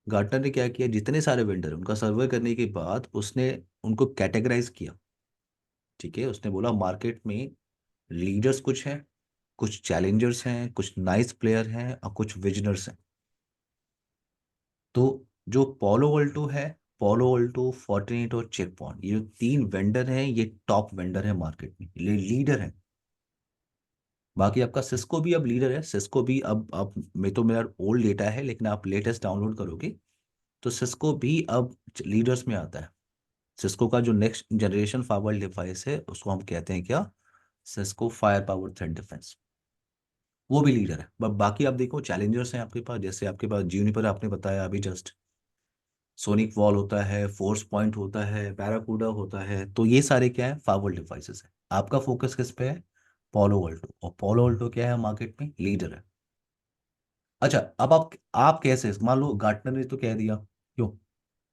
Speaker 1: गार्टनर ने क्या किया, जितने सारे वेंडर उनका सर्वे करने के बाद उसने उनको कैटेगराइज किया। ठीक है, उसने बोला मार्केट में लीडर्स कुछ हैं, कुछ चैलेंजर्स हैं, कुछ नाइस प्लेयर हैं और कुछ विजनर्स हैं। तो जो पोलो वोल्टो है, पोलो वोल्टो, फोर्टिनेट और चेक पॉइंट, ये जो तीन वेंडर हैं ये टॉप वेंडर है मार्केट में, ये लीडर है। बाकी आपका सिस्को भी अब लीडर है, सिस्को भी अब मैं तो मेरा ओल्ड डेटा है लेकिन आप लेटेस्ट डाउनलोड करोगे तो सिस्को भी अब लीडर्स में आता है। सिस्को का जो नेक्स्ट जनरेशन फाइबर डिवाइस है उसको हम कहते हैं क्या, Cisco fire power thread defence, वो भी लीडर है। बट बाकी आप देखो चैलेंजर्स हैं आपके पास, जैसे आपके पास जूनिपर आपने बताया अभी जस्ट, सोनिक वॉल होता है, फोर्स पॉइंट होता है, बैराकूडा होता है, तो ये सारे क्या है फाइबर डिवाइसेस है। आपका फोकस किस पे है? पोलो वोल्टो, और पोलो वोल्टो क्या है मार्केट में, लीडर है। अच्छा, अब आप कैसे, मान लो गार्टनर ने तो कह दिया, क्यों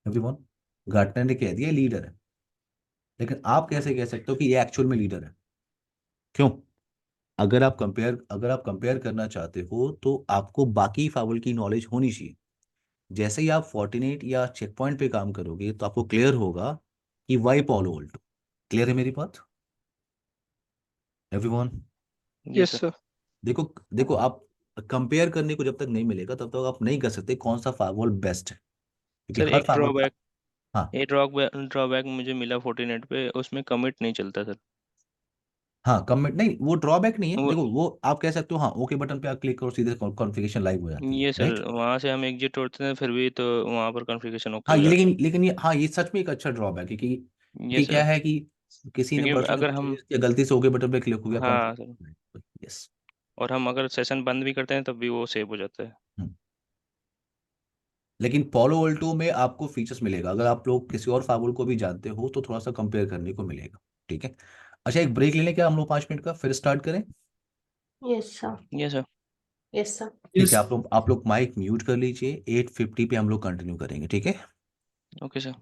Speaker 1: एवरीवन, गार्टनर ने कह दिया लीडर है, लेकिन आप कैसे कह सकते हो कि ये एक्चुअल में लीडर है? क्यों? अगर आप कंपेयर करना चाहते हो तो आपको बाकी फाइबर की नॉलेज होनी चाहिए। जैसे ही आप फोर्टिनेट या चेक पॉइंट पे काम करोगे तो आपको क्लियर होगा कि वाई पोलो वोल्टो। क्लियर है मेरी बात एवरीवन?
Speaker 4: जी
Speaker 6: यस
Speaker 4: सर।
Speaker 6: सर
Speaker 1: देखो, देखो आप कंपेयर करने को जब तक नहीं मिलेगा तब तक आप नहीं कर सकते कौन सा फाइबर बेस्ट है, क्योंकि
Speaker 4: सर
Speaker 1: हर
Speaker 4: एक
Speaker 1: फाइबर।
Speaker 4: ड्रॉबैक,
Speaker 1: हाँ,
Speaker 4: एक ड्रॉबैक मुझे मिला फोर्टीनेट पे, उसमें कमिट नहीं चलता सर।
Speaker 1: हाँ कमेंट नहीं, वो ड्रॉबैक नहीं है,
Speaker 4: वो
Speaker 1: देखो वो आप कह सकते हो, हाँ ओके बटन पे आप क्लिक करो सीधे कॉन्फ़िगरेशन लाइव हो जाती है,
Speaker 4: ये सर
Speaker 1: राइट?
Speaker 4: वहां से हम एग्जिट होते हैं फिर भी तो वहां पर कॉन्फ़िगरेशन ओके
Speaker 1: हाँ
Speaker 4: हो
Speaker 1: ये
Speaker 4: जाता
Speaker 1: लेकिन ये, हाँ ये सच में एक अच्छा ड्रॉबैक है,
Speaker 4: है। ये
Speaker 1: क्योंकि क्या
Speaker 4: सर,
Speaker 1: है कि किसी ने
Speaker 4: क्योंकि
Speaker 1: पर्सन ने
Speaker 4: अगर
Speaker 1: कुछ
Speaker 4: हम,
Speaker 1: सजेस्ट किया, गलती से ओके बटन पे क्लिक हो गया
Speaker 4: हाँ सर,
Speaker 1: कॉन्फ़िगरेशन। यस।
Speaker 4: और हम अगर सेशन बंद भी करते हैं तब भी वो सेव हो जाता है।
Speaker 1: लेकिन पोलो वोल्टो में आपको फीचर्स मिलेगा, अगर आप लोग किसी और फाइबर को भी जानते हो तो थोड़ा सा कंपेयर करने को मिलेगा। ठीक है, अच्छा एक ब्रेक ले लें क्या हम लोग 5 मिनट का, फिर स्टार्ट करें?
Speaker 5: Yes sir.
Speaker 4: ये सर।
Speaker 5: Yes sir.
Speaker 1: ठीक है,
Speaker 2: यस।
Speaker 1: आप लोग माइक म्यूट कर लीजिए, 8:50 पे हम लोग कंटिन्यू करेंगे, ठीक है?
Speaker 4: Okay sir.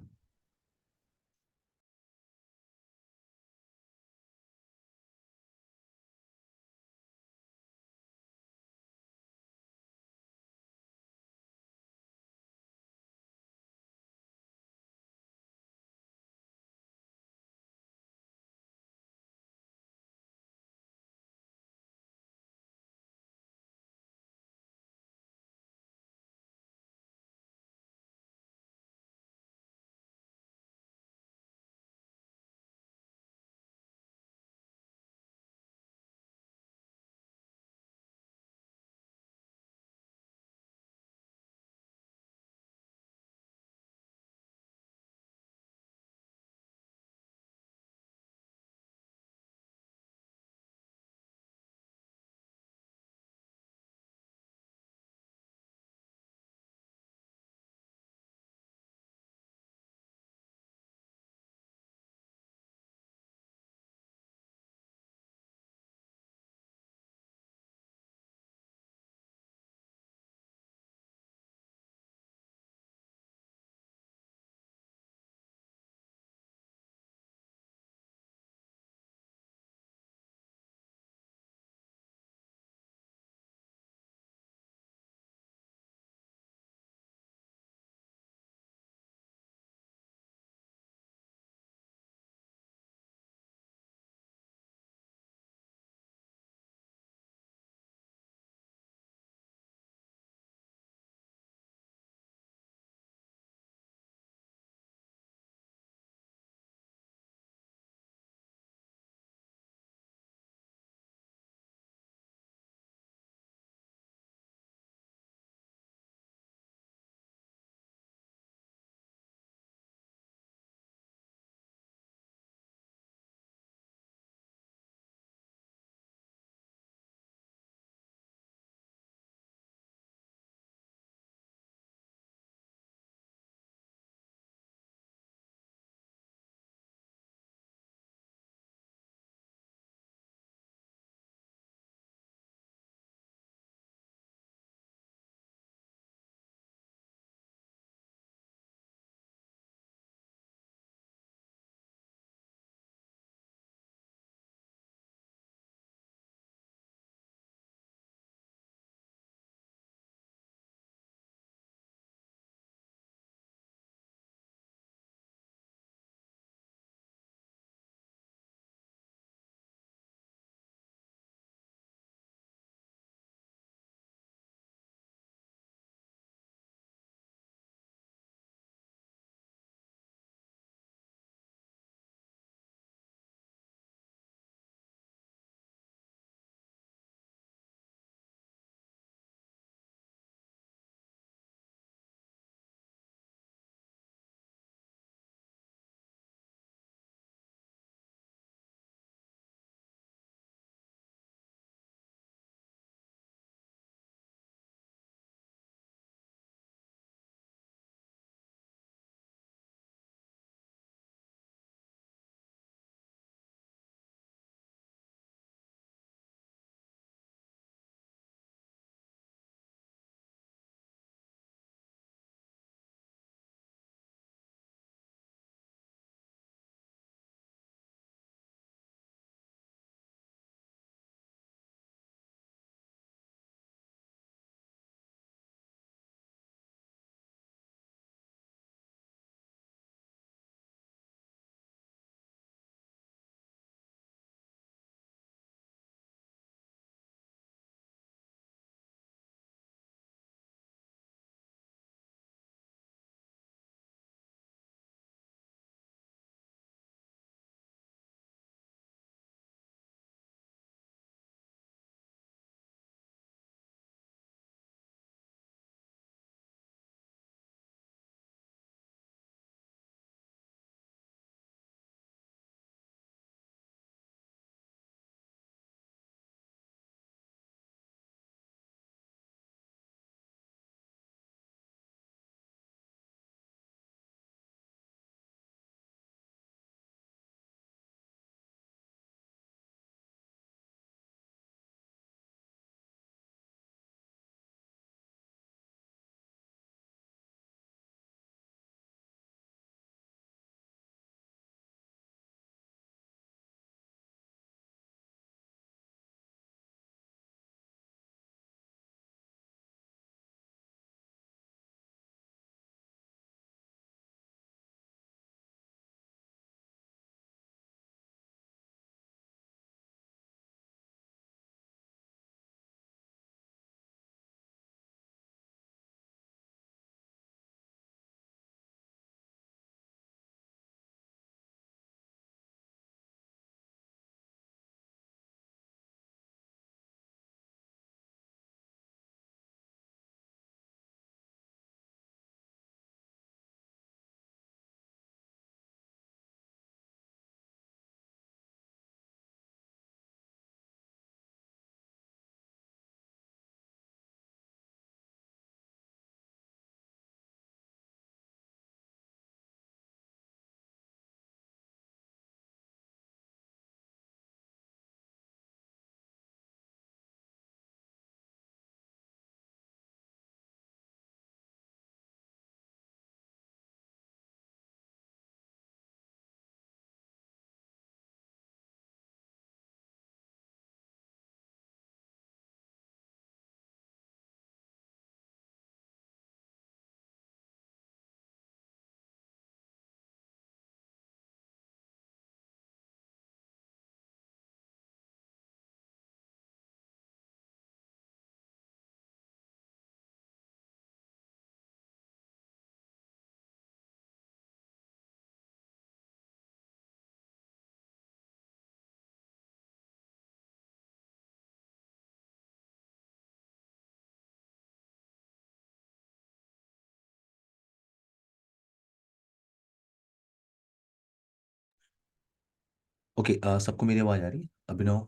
Speaker 1: ओके, सबको मेरी आवाज आ रही है? अभिनव,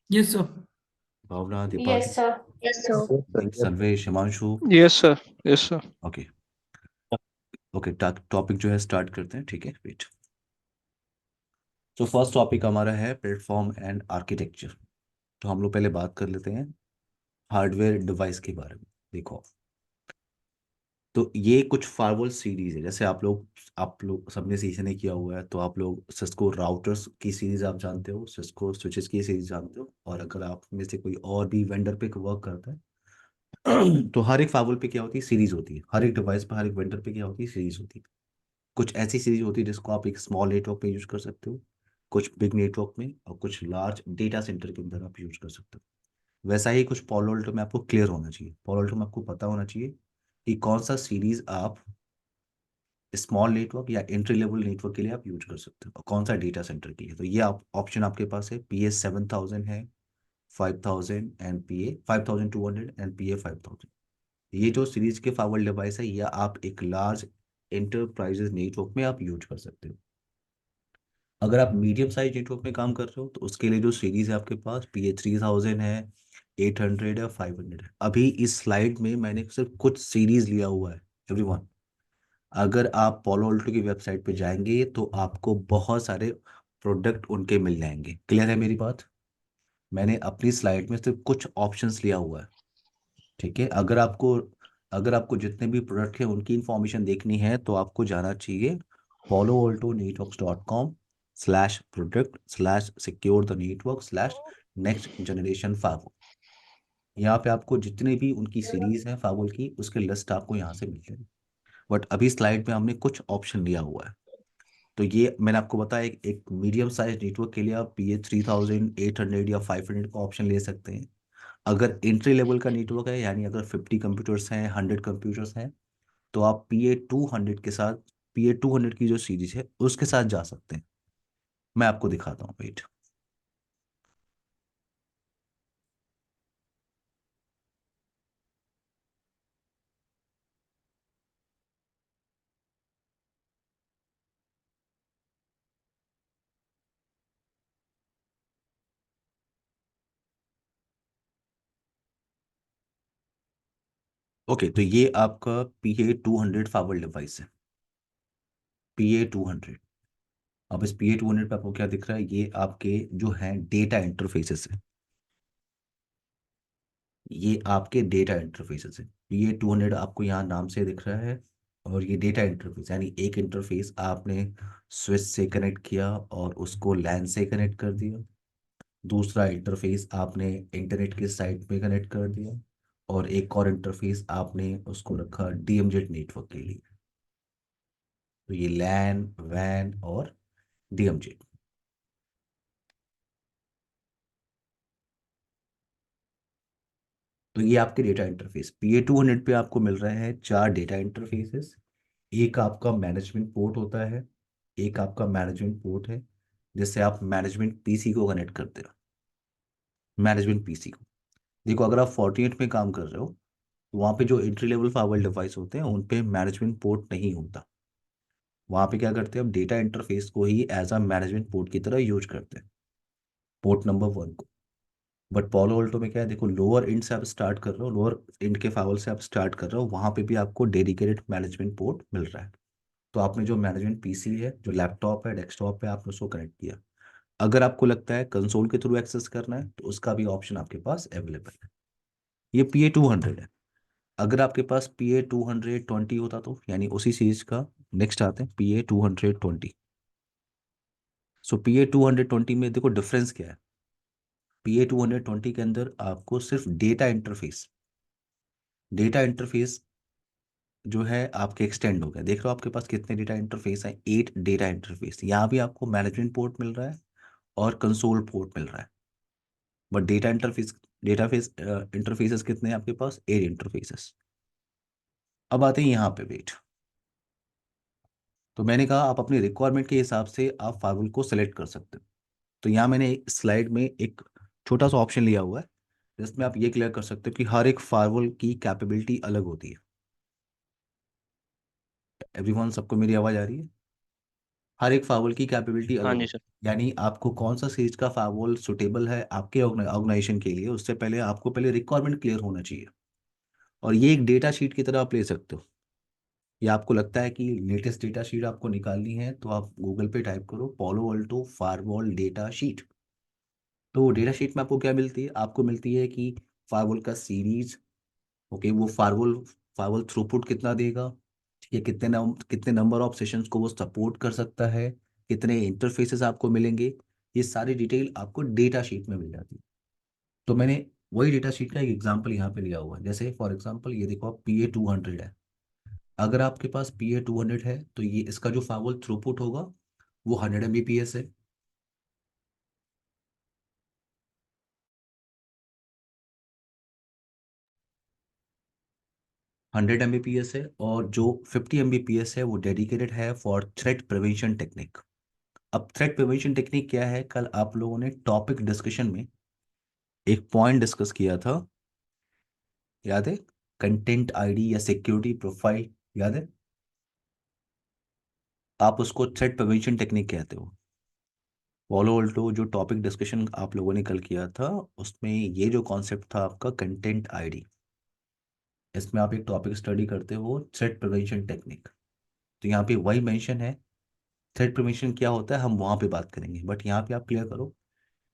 Speaker 2: यस सर।
Speaker 1: भावना,
Speaker 5: Yes,
Speaker 1: Deepali,
Speaker 5: sir.
Speaker 3: Yes, sir.
Speaker 1: Sarvesh, Himanshu.
Speaker 6: Yes sir, yes sir.
Speaker 1: Okay okay, topic जो है स्टार्ट करते हैं, ठीक है, वेट। तो फर्स्ट टॉपिक हमारा है प्लेटफॉर्म एंड आर्किटेक्चर। तो हम लोग पहले बात कर लेते हैं हार्डवेयर डिवाइस के बारे में। देखो, तो ये कुछ फायरवॉल सीरीज है, जैसे आप लोग सबने सीजन किया हुआ है, तो आप लोग सिस्को राउटर्स की सीरीज आप जानते हो, सिस्को स्विचेस की सीरीज जानते हो, और अगर आप में से कोई और भी वेंडर पे वर्क करता है तो हर एक फायरवॉल पे क्या होती है, सीरीज होती है। हर एक डिवाइस पे, हर एक वेंडर पे क्या होती है, सीरीज होती है। कुछ ऐसी सीरीज होती है जिसको आप एक स्मॉल नेटवर्क पे यूज कर सकते हो, कुछ बिग नेटवर्क में, और कुछ लार्ज डेटा सेंटर के अंदर आप यूज कर सकते हो। वैसा ही कुछ पॉलो अल्टो में आपको क्लियर होना चाहिए, पॉलो अल्टो में आपको पता होना चाहिए कि कौन सा सीरीज आप स्मॉल नेटवर्क या एंट्री लेवल नेटवर्क के लिए आप यूज कर सकते हो, और कौन सा डेटा सेंटर के लिए। तो ये आप ऑप्शन आपके पास है, PA7000 है, 5000 एंड PA5200 एंड PA5000। ये जो सीरीज के फाइवल डिवाइस है, या आप एक लार्ज एंटरप्राइजेज नेटवर्क में आप यूज कर सकते हो। अगर आप मीडियम साइज नेटवर्क में काम कर रहे हो तो उसके लिए जो सीरीज है आपके पास, PA3000 है, 800 है, 500 है। अभी इस स्लाइड में मैंने सिर्फ कुछ सीरीज लिया हुआ है एवरीवन। अगर आप पोलो अल्टो की वेबसाइट पे जाएंगे तो आपको बहुत सारे प्रोडक्ट उनके मिल जाएंगे। क्लियर है मेरी बात? मैंने अपनी स्लाइड में सिर्फ कुछ ऑप्शंस लिया हुआ है, ठीक है। अगर आपको जितने भी प्रोडक्ट हैं उनकी इंफॉर्मेशन देखनी है तो आपको जाना चाहिए poloaltonetworks.com/product/secure-the-network/next-generation firewall। यहाँ पे आपको जितने भी उनकी सीरीज है फाइवल की, उसके लिस्ट आपको यहाँ से मिल जाएगी। बट अभी स्लाइड में हमने कुछ ऑप्शन लिया हुआ है। तो ये मैंने आपको बताया, एक मीडियम साइज नेटवर्क के लिए आप PA3000, 800 या 500 का ऑप्शन ले सकते हैं। अगर एंट्री लेवल का नेटवर्क है, यानी अगर 50 कंप्यूटर्स हैं, 100 कंप्यूटर्स हैं, तो आप PA200 के साथ, PA200 की जो सीरीज है उसके साथ जा सकते हैं। मैं आपको दिखाता हूँ, वेट। ओके, तो ये आपका PA200 फाइवल डिवाइस है, PA200। अब इस PA200 पे आपको क्या दिख रहा है, ये आपके जो है डेटा इंटरफेसेस है, ये आपके डेटा इंटरफेसेस है। PA200 आपको यहाँ नाम से दिख रहा है, और ये डेटा इंटरफेस, यानी एक इंटरफेस आपने स्विच से कनेक्ट किया और उसको लैन से कनेक्ट कर दिया। दूसरा इंटरफेस आपने इंटरनेट के साइट पे कनेक्ट कर दिया, और एक और इंटरफेस आपने उसको रखा DMZ नेटवर्क के लिए। तो ये लैन, वैन और DMZ। तो ये आपके डेटा इंटरफेस PA200 पे आपको मिल रहे हैं 4 डेटा इंटरफेसेस। एक आपका मैनेजमेंट पोर्ट होता है, एक आपका मैनेजमेंट पोर्ट है जिससे आप मैनेजमेंट PC को कनेक्ट करते हो। मैनेजमेंट PC को, देखो, अगर आप 48 में काम कर रहे हो तो वहाँ पे जो एंट्री लेवल फाइवल डिवाइस होते हैं उन पे मैनेजमेंट पोर्ट नहीं होता। वहाँ पे क्या करते हैं, हम डेटा इंटरफेस को ही एज अ मैनेजमेंट पोर्ट की तरह यूज करते हैं, पोर्ट नंबर 1 को। बट पोलो ऑल्टो में क्या है, देखो, लोअर इंड से आप स्टार्ट कर रहे हो, लोअर इंड के फाइवल से आप स्टार्ट कर रहे हो, वहाँ पे भी आपको डेडिकेटेड मैनेजमेंट पोर्ट मिल रहा है। तो आपने जो मैनेजमेंट PC है, जो लैपटॉप है, डेस्कटॉप पे, आपने उसको कनेक्ट किया। अगर आपको लगता है कंसोल के थ्रू एक्सेस करना है तो उसका भी ऑप्शन आपके पास अवेलेबल है। ये PA200 है। अगर आपके पास PA220 होता तो, यानी उसी सीरीज का नेक्स्ट आते हैं PA220। सो PA220 में देखो डिफरेंस क्या है। PA220 के अंदर आपको सिर्फ डेटा इंटरफेस जो है आपके एक्सटेंड हो गया। देख रहे हो आपके पास कितने डेटा इंटरफेस हैं, 8 डेटा इंटरफेस। यहाँ भी आपको मैनेजमेंट पोर्ट मिल रहा है और कंसोल पोर्ट मिल रहा है। बट डेटाफेस इंटरफेसेस कितने हैं आपके पास, 8 इंटरफेसेस। अब आते हैं यहाँ पे, वेट। तो मैंने कहा आप अपनी रिक्वायरमेंट के हिसाब से आप फाइवल को सेलेक्ट कर सकते हो। तो यहाँ मैंने स्लाइड में एक छोटा सा ऑप्शन लिया हुआ है जिसमें आप ये क्लियर कर सकते हो कि हर एक फाइवल की कैपेबिलिटी अलग होती है। एवरीवन, सबको मेरी आवाज़ आ रही है? हर एक फावल की कैपेबिलिटी
Speaker 4: हाँ
Speaker 1: अलग
Speaker 4: जी
Speaker 1: होती
Speaker 4: सर।
Speaker 1: है, यानी आपको कौन सा सीरीज का फावल सुटेबल है आपके ऑर्गेनाइजेशन के लिए, उससे पहले आपको पहले रिक्वायरमेंट क्लियर होना चाहिए। और ये एक डेटा शीट की तरह आप ले सकते हो, या आपको लगता है कि लेटेस्ट डेटा शीट आपको निकालनी है तो आप गूगल पे टाइप करो पोलो अल्टो फायरवॉल डेटा शीट। तो डेटा शीट में आपको क्या मिलती है, आपको मिलती है कि फायरवॉल का सीरीज, ओके, वो फायरवॉल फायरवॉल थ्रूपुट कितना देगा, ठीक है, कितने नंबर ऑफ सेशंस को वो सपोर्ट कर सकता है, कितने इंटरफेसेस आपको मिलेंगे, ये सारी डिटेल आपको डेटा शीट में मिल जाती है। तो मैंने वही डेटा शीट का एक एग्जांपल यहाँ पे लिया हुआ है। जैसे फॉर एग्जांपल ये देखो, आप PA200 है, अगर आपके पास PA200 है तो ये इसका जो फायरवॉल थ्रूपुट होगा वो 100 Mbps है। 100 Mbps है, और जो 50 Mbps है वो डेडिकेटेड है फॉर थ्रेट प्रिवेंशन टेक्निक। अब थ्रेट प्रिवेंशन टेक्निक क्या है, कल आप लोगों ने टॉपिक डिस्कशन में एक पॉइंट डिस्कस किया था, याद है, कंटेंट आईडी या सिक्योरिटी प्रोफाइल, याद है, आप उसको थ्रेट प्रिवेंशन टेक्निक कहते हो। पॉलो अल्टो जो टॉपिक डिस्कशन आप लोगों ने कल किया था, उसमें ये जो कॉन्सेप्ट था आपका कंटेंट आईडी, इसमें आप एक टॉपिक स्टडी करते हो थ्रेट प्रिवेंशन टेक्निक। तो यहाँ पे वही मेंशन है, थ्रेट प्रिवेंशन क्या होता है हम वहाँ पे बात करेंगे, बट यहाँ पे आप क्लियर करो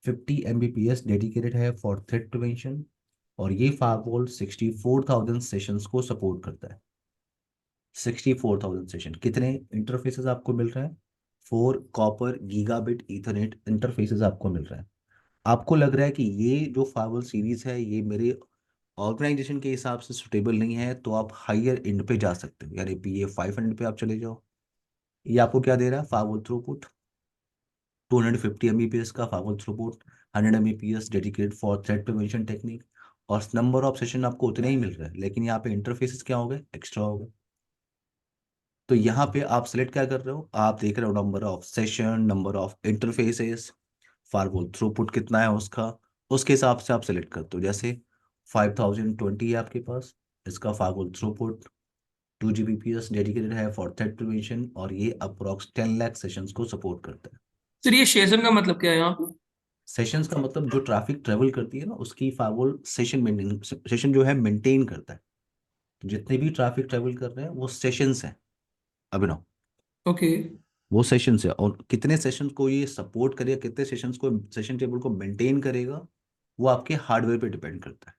Speaker 1: 50 Mbps डेडिकेटेड है फॉर थ्रेट प्रिवेंशन, और ये फायरवॉल 64,000 सेशंस को सपोर्ट करता है। 64,000 सेशन, कितने इंटरफेसेस आपको मिल रहे हैं, 4 कॉपर गीगाबिट ईथरनेट इंटरफेसेस आपको मिल रहे हैं। आपको लग रहा है कि ये जो फायरवॉल सीरीज है ये मेरे ऑर्गेनाइजेशन के हिसाब से सुटेबल नहीं है, तो आप हायर एंड पे जा सकते हो, यानी PA500 पे आप चले जाओ। ये आपको क्या दे रहा है, फायरवॉल थ्रूपुट 250 Mbps का firewall throughput, 100 Mbps dedicated for threat prevention technique, और नंबर ऑफ सेशन आपको उतने ही मिल रहे हैं, लेकिन यहाँ पे इंटरफेसेस क्या हो गए, एक्स्ट्रा हो गए। तो यहाँ पे आप सिलेक्ट क्या कर रहे हो, आप देख रहे हो number of session, number of interfaces, firewall throughput कितना है उसका, उसके हिसाब से आप सिलेक्ट करते हो। जैसे 5020 है आपके पास, इसका फायरवॉल थ्रूपुट 2 Gbps डेडिकेटेड है फॉर थ्रेट प्रिवेंशन, और ये अप्रोक्स 10 लाख सेशंस को सपोर्ट करता है।
Speaker 2: सर ये सेशन का मतलब क्या है यहाँ पे?
Speaker 1: सेशंस का मतलब जो ट्रैफिक ट्रेवल करती है ना उसकी फायरवॉल सेशन जो है मेंटेन करता है। तो जितने भी ट्रैफिक ट्रेवल कर रहे हैं वो सेशंस हैं अभिनव,
Speaker 2: ओके।
Speaker 1: वो सेशंस है, और कितने सेशंस को ये सपोर्ट करेगा, कितने सेशंस को सेशन टेबल को मेंटेन करेगा, वो आपके हार्डवेयर पे डिपेंड करता है।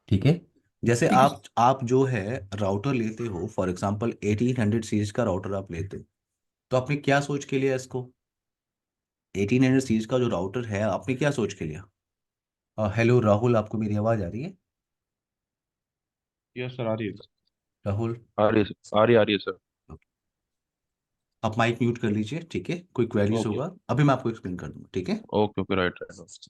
Speaker 1: ठीक है, जैसे
Speaker 2: ठीक है।
Speaker 1: आप जो है राउटर लेते हो, फॉर एग्जांपल 1800 सीरीज का राउटर आप लेते हो, तो आपने क्या सोच के लिया इसको, 1800 सीरीज का जो राउटर है आपने क्या सोच के लिया। हेलो राहुल, आपको मेरी आवाज आ रही है,
Speaker 7: यस सर, आ रही है।
Speaker 1: राहुल?
Speaker 3: आ रही है, आ रही है सर।
Speaker 1: आप माइक म्यूट कर लीजिए, ठीक है, कोई क्वेरीज
Speaker 7: ओके
Speaker 1: होगा अभी मैं आपको एक्सप्लेन कर दूंगा, ठीक है।
Speaker 7: Okay okay, right right.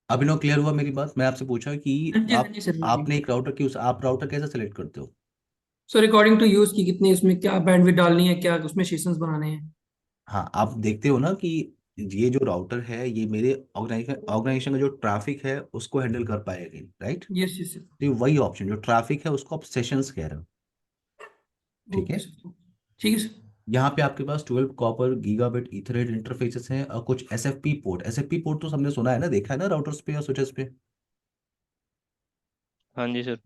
Speaker 1: Abhinav clear हुआ मेरी बात, मैं आपसे पूछा कि
Speaker 2: हाँ जी, हाँ
Speaker 1: आप
Speaker 2: जी सर, हाँ जी।
Speaker 1: आपने एक राउटर की आप राउटर कैसे सेलेक्ट करते हो।
Speaker 2: सर अकॉर्डिंग टू यूज की कितनी उसमें क्या बैंडविड्थ डालनी है, क्या उसमें सेशंस बनाने हैं।
Speaker 1: हाँ, आप देखते हो ना कि ये जो राउटर है ये मेरे ऑर्गेनाइजेशन का जो ट्रैफिक है उसको हैंडल कर पाएगी, राइट।
Speaker 2: Yes yes sir.
Speaker 1: तो ये वही ऑप्शन जो ट्रैफिक है उसको आप सेशंस कह रहे हो, ठीक
Speaker 2: ओके
Speaker 1: है।
Speaker 2: सर, ठीक है सर।
Speaker 1: यहाँ पे आपके पास 12 कॉपर गीगाबिट ईथरनेट इंटरफेसेस हैं, और कुछ एसएफपी पोर्ट तो हमने सुना है ना, देखा है ना राउटर्स पे या स्विचेस पे।
Speaker 4: हाँ जी sir.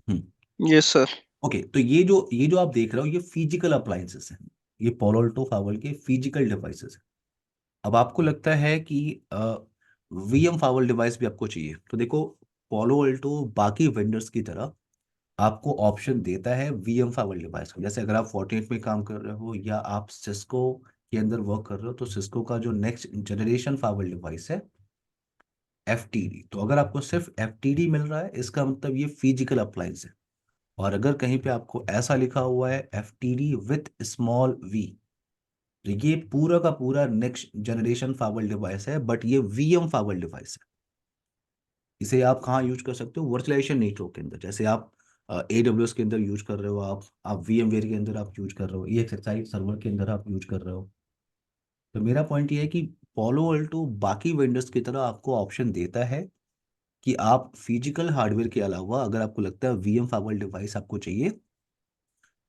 Speaker 1: Hmm.
Speaker 6: Yes sir.
Speaker 1: Okay, तो ये जो आप देख रहे हो ये फिजिकल अप्लायंसेस हैं, ये Palo Alto फावल के फिजिकल डिवाइसेस हैं। अब आपको लगता है कि VM फावल डिवाइस भी आपको चाहिए, तो देखो Palo Alto बाकी वेंडर्स की तरह आपको ऑप्शन देता है VM फावल डिवाइस का। जैसे अगर आप Fortinet में काम कर रहे हो या आप सिस्को के अंदर वर्क कर रहे हो, तो सिस्को का जो नेक्स्ट जनरेशन फावल डिवाइस है FTD, तो अगर आपको सिर्फ FTD मिल रहा है इसका मतलब ये फिजिकल अप्लायंस है। और अगर कहीं पे आपको ऐसा लिखा हुआ है FTD विथ स्मॉल v, तो ये पूरा का पूरा नेक्स्ट जनरेशन फाइवल डिवाइस है, बट ये VM फाइवल डिवाइस है। इसे आप कहाँ यूज कर सकते हो, वर्चुअलाइजेशन नेटवर्क के अंदर, जैसे आप AWS के अंदर यूज कर रहे हो, आप VMware के अंदर आप यूज कर रहे हो, EXXI सर्वर के अंदर आप यूज कर रहे हो। तो मेरा पॉइंट ये है कि Palo Alto बाकी वेंडर्स की तरह आपको ऑप्शन देता है कि आप फिजिकल हार्डवेयर के अलावा अगर आपको लगता है VM फाइवल डिवाइस आपको चाहिए,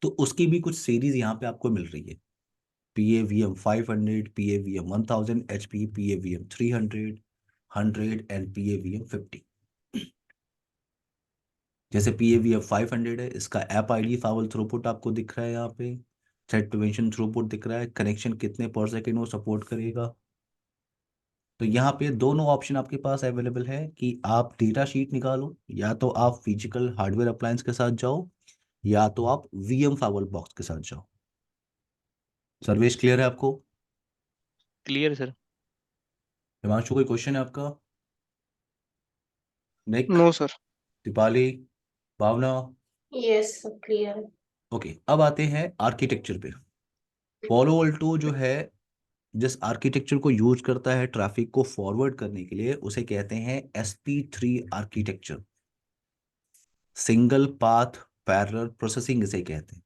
Speaker 1: तो उसकी भी कुछ सीरीज यहाँ पे आपको मिल रही है। PAVM 500, PAVM 1000 HP, PAVM 300, 100 and PAVM 50। जैसे PAVM 500 है, इसका ऐप आईडी फावल थ्रूपुट आपको दिख रहा है यहाँ पे, थ्रेड प्रिवेंशन थ्रूपुट दिख रहा है, कनेक्शन कितने पर सेकेंड वो सपोर्ट करेगा। तो यहाँ पे दोनों ऑप्शन आपके पास अवेलेबल है कि आप डेटा शीट निकालो, या तो आप फिजिकल हार्डवेयर अप्लायंस के साथ जाओ, या तो आप VM फावल बॉक्स के साथ जाओ। सर्वेश क्लियर है आपको?
Speaker 4: Clear sir.
Speaker 1: हिमांशु कोई क्वेश्चन है आपका? Nick,
Speaker 6: no sir.
Speaker 1: Deepali, Bhavna?
Speaker 5: Yes clear.
Speaker 1: Okay, अब आते हैं आर्किटेक्चर पे। पॉलो अल्टो जो है, जिस आर्किटेक्चर को यूज करता है ट्रैफिक को फॉरवर्ड करने के लिए, उसे कहते हैं SP3 architecture, single path parallel processing इसे कहते हैं।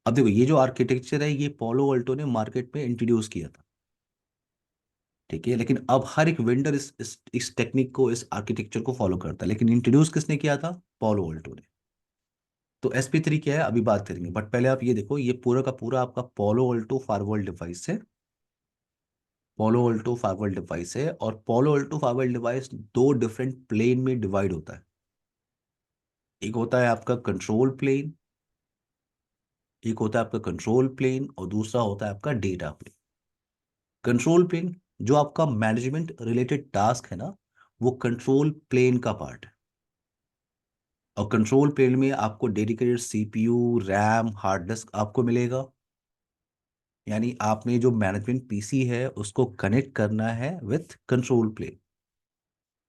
Speaker 1: अब देखो, ये जो आर्किटेक्चर है ये पॉलो अल्टो ने मार्केट में इंट्रोड्यूस किया था, ठीक है, लेकिन अब हर एक वेंडर इस टेक्निक को, इस आर्किटेक्चर को फॉलो करता है, लेकिन इंट्रोड्यूस किसने किया था? पॉलो अल्टो ने। तो SP3 क्या है अभी बात करेंगे, बट पहले आप ये देखो, ये पूरा का पूरा आपका पॉलो अल्टो फायरवॉल डिवाइस है। पॉलो अल्टो फायरवॉल डिवाइस है, और पॉलो अल्टो फायरवॉल डिवाइस दो डिफरेंट प्लेन में डिवाइड होता है। एक होता है आपका कंट्रोल प्लेन, एक होता है आपका कंट्रोल प्लेन, और दूसरा होता है आपका डेटा प्लेन। कंट्रोल प्लेन जो आपका मैनेजमेंट रिलेटेड टास्क है ना, वो कंट्रोल प्लेन का पार्ट है। और कंट्रोल प्लेन में आपको dedicated CPU, RAM, hard disk आपको मिलेगा। यानी आपने जो मैनेजमेंट PC है उसको कनेक्ट करना है विथ कंट्रोल प्लेन,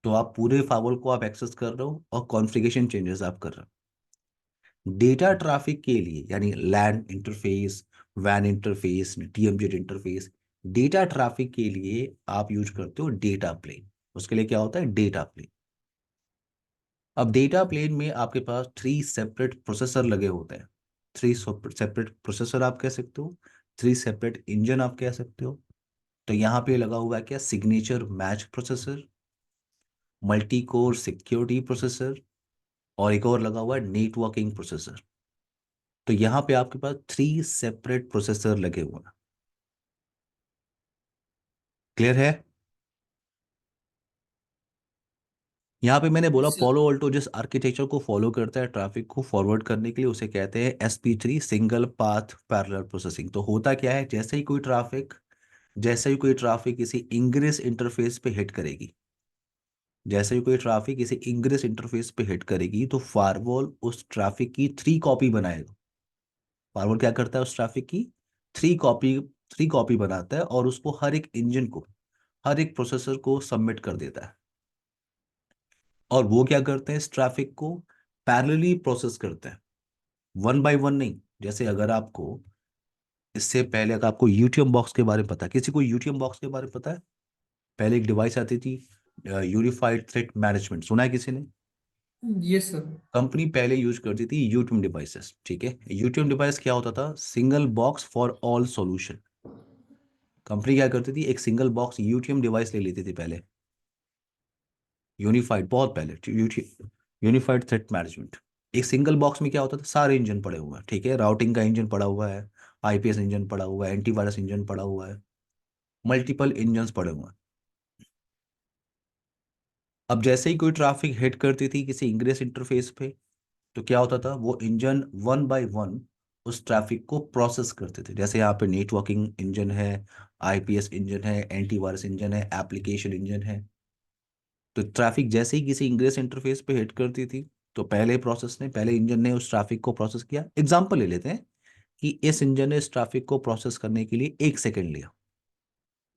Speaker 1: तो आप पूरे फाइल को आप एक्सेस कर रहे हो और कॉन्फ़िगरेशन चेंजेस आप कर रहे हो। डेटा ट्रैफिक के लिए, यानी लैन इंटरफेस, वैन interface, TMZ interface, data traffic के लिए आप यूज करते हो डेटा प्लेन। उसके लिए क्या होता है? Data plane. अब डेटा प्लेन में आपके पास 3 सेपरेट प्रोसेसर लगे होते हैं। 3 सेपरेट प्रोसेसर आप कह सकते हो, 3 सेपरेट इंजन आप कह सकते हो। तो यहाँ पे लगा हुआ है क्या? Signature match processor, multi core security processor, और एक और लगा हुआ है नेटवर्किंग प्रोसेसर। तो यहाँ पे आपके पास 3 सेपरेट प्रोसेसर लगे हुए हैं। क्लियर है? यहाँ पे मैंने बोला
Speaker 2: सर
Speaker 1: पॉलो अल्टो जिस आर्किटेक्चर को फॉलो करता है ट्रैफिक को फॉरवर्ड करने के लिए, उसे कहते हैं SP3 single path parallel processing. तो होता क्या है, जैसे ही कोई ट्रैफिक किसी इंग्रेस इंटरफेस पे हिट करेगी, जैसे ही कोई ट्रैफिक किसी इंग्रेस इंटरफेस पे हिट करेगी, तो फायरवॉल उस ट्रैफिक की 3 कॉपी बनाएगा। फायरवॉल क्या करता है? उस ट्रैफिक की 3 कॉपी बनाता है, और उसको हर एक इंजन को, हर एक प्रोसेसर को सबमिट कर देता है। और वो क्या करते हैं? इस ट्रैफिक को पैरेलली प्रोसेस करते हैं, वन बाय वन नहीं। जैसे अगर आपको इससे पहले, अगर आपको यूटीएम बॉक्स के बारे में पता है, किसी को यूटीएम बॉक्स के बारे में पता है? पहले एक डिवाइस आती थी, यूनिफाइड थ्रेट मैनेजमेंट, सुना है किसी ने?
Speaker 2: Yes sir.
Speaker 1: कंपनी पहले यूज करती थी यूटीएम डिवाइसेस, ठीक है। यूटीएम डिवाइस क्या होता था? Single box for all solution. Company क्या करती थी? एक सिंगल बॉक्स यूटीएम डिवाइस ले लेती थी पहले, यूनिफाइड, बहुत पहले यूनिफाइड थ्रेट मैनेजमेंट। एक सिंगल बॉक्स में क्या होता था? सारे इंजन पड़े हुए हैं, ठीक है, राउटिंग का इंजन पड़ा हुआ है, IPS इंजन पड़ा हुआ है, एंटीवायरस इंजन पड़ा हुआ है, मल्टीपल इंजन पड़े हुए हैं। अब जैसे ही कोई ट्रैफिक हिट करती थी किसी इंग्रेस इंटरफेस पे, तो क्या होता था? वो इंजन वन बाय वन उस ट्रैफिक को प्रोसेस करते थे। जैसे यहाँ पे नेटवर्किंग इंजन है, IPS इंजन है, एंटीवायरस इंजन है, एप्लीकेशन इंजन है। तो ट्रैफिक जैसे ही किसी इंग्रेस इंटरफेस पे हिट करती थी, तो पहले इंजन ने उस ट्रैफिक को प्रोसेस किया। एग्जांपल ले लेते हैं कि इस इंजन ने इस ट्रैफिक को प्रोसेस करने के लिए 1 सेकंड लिया।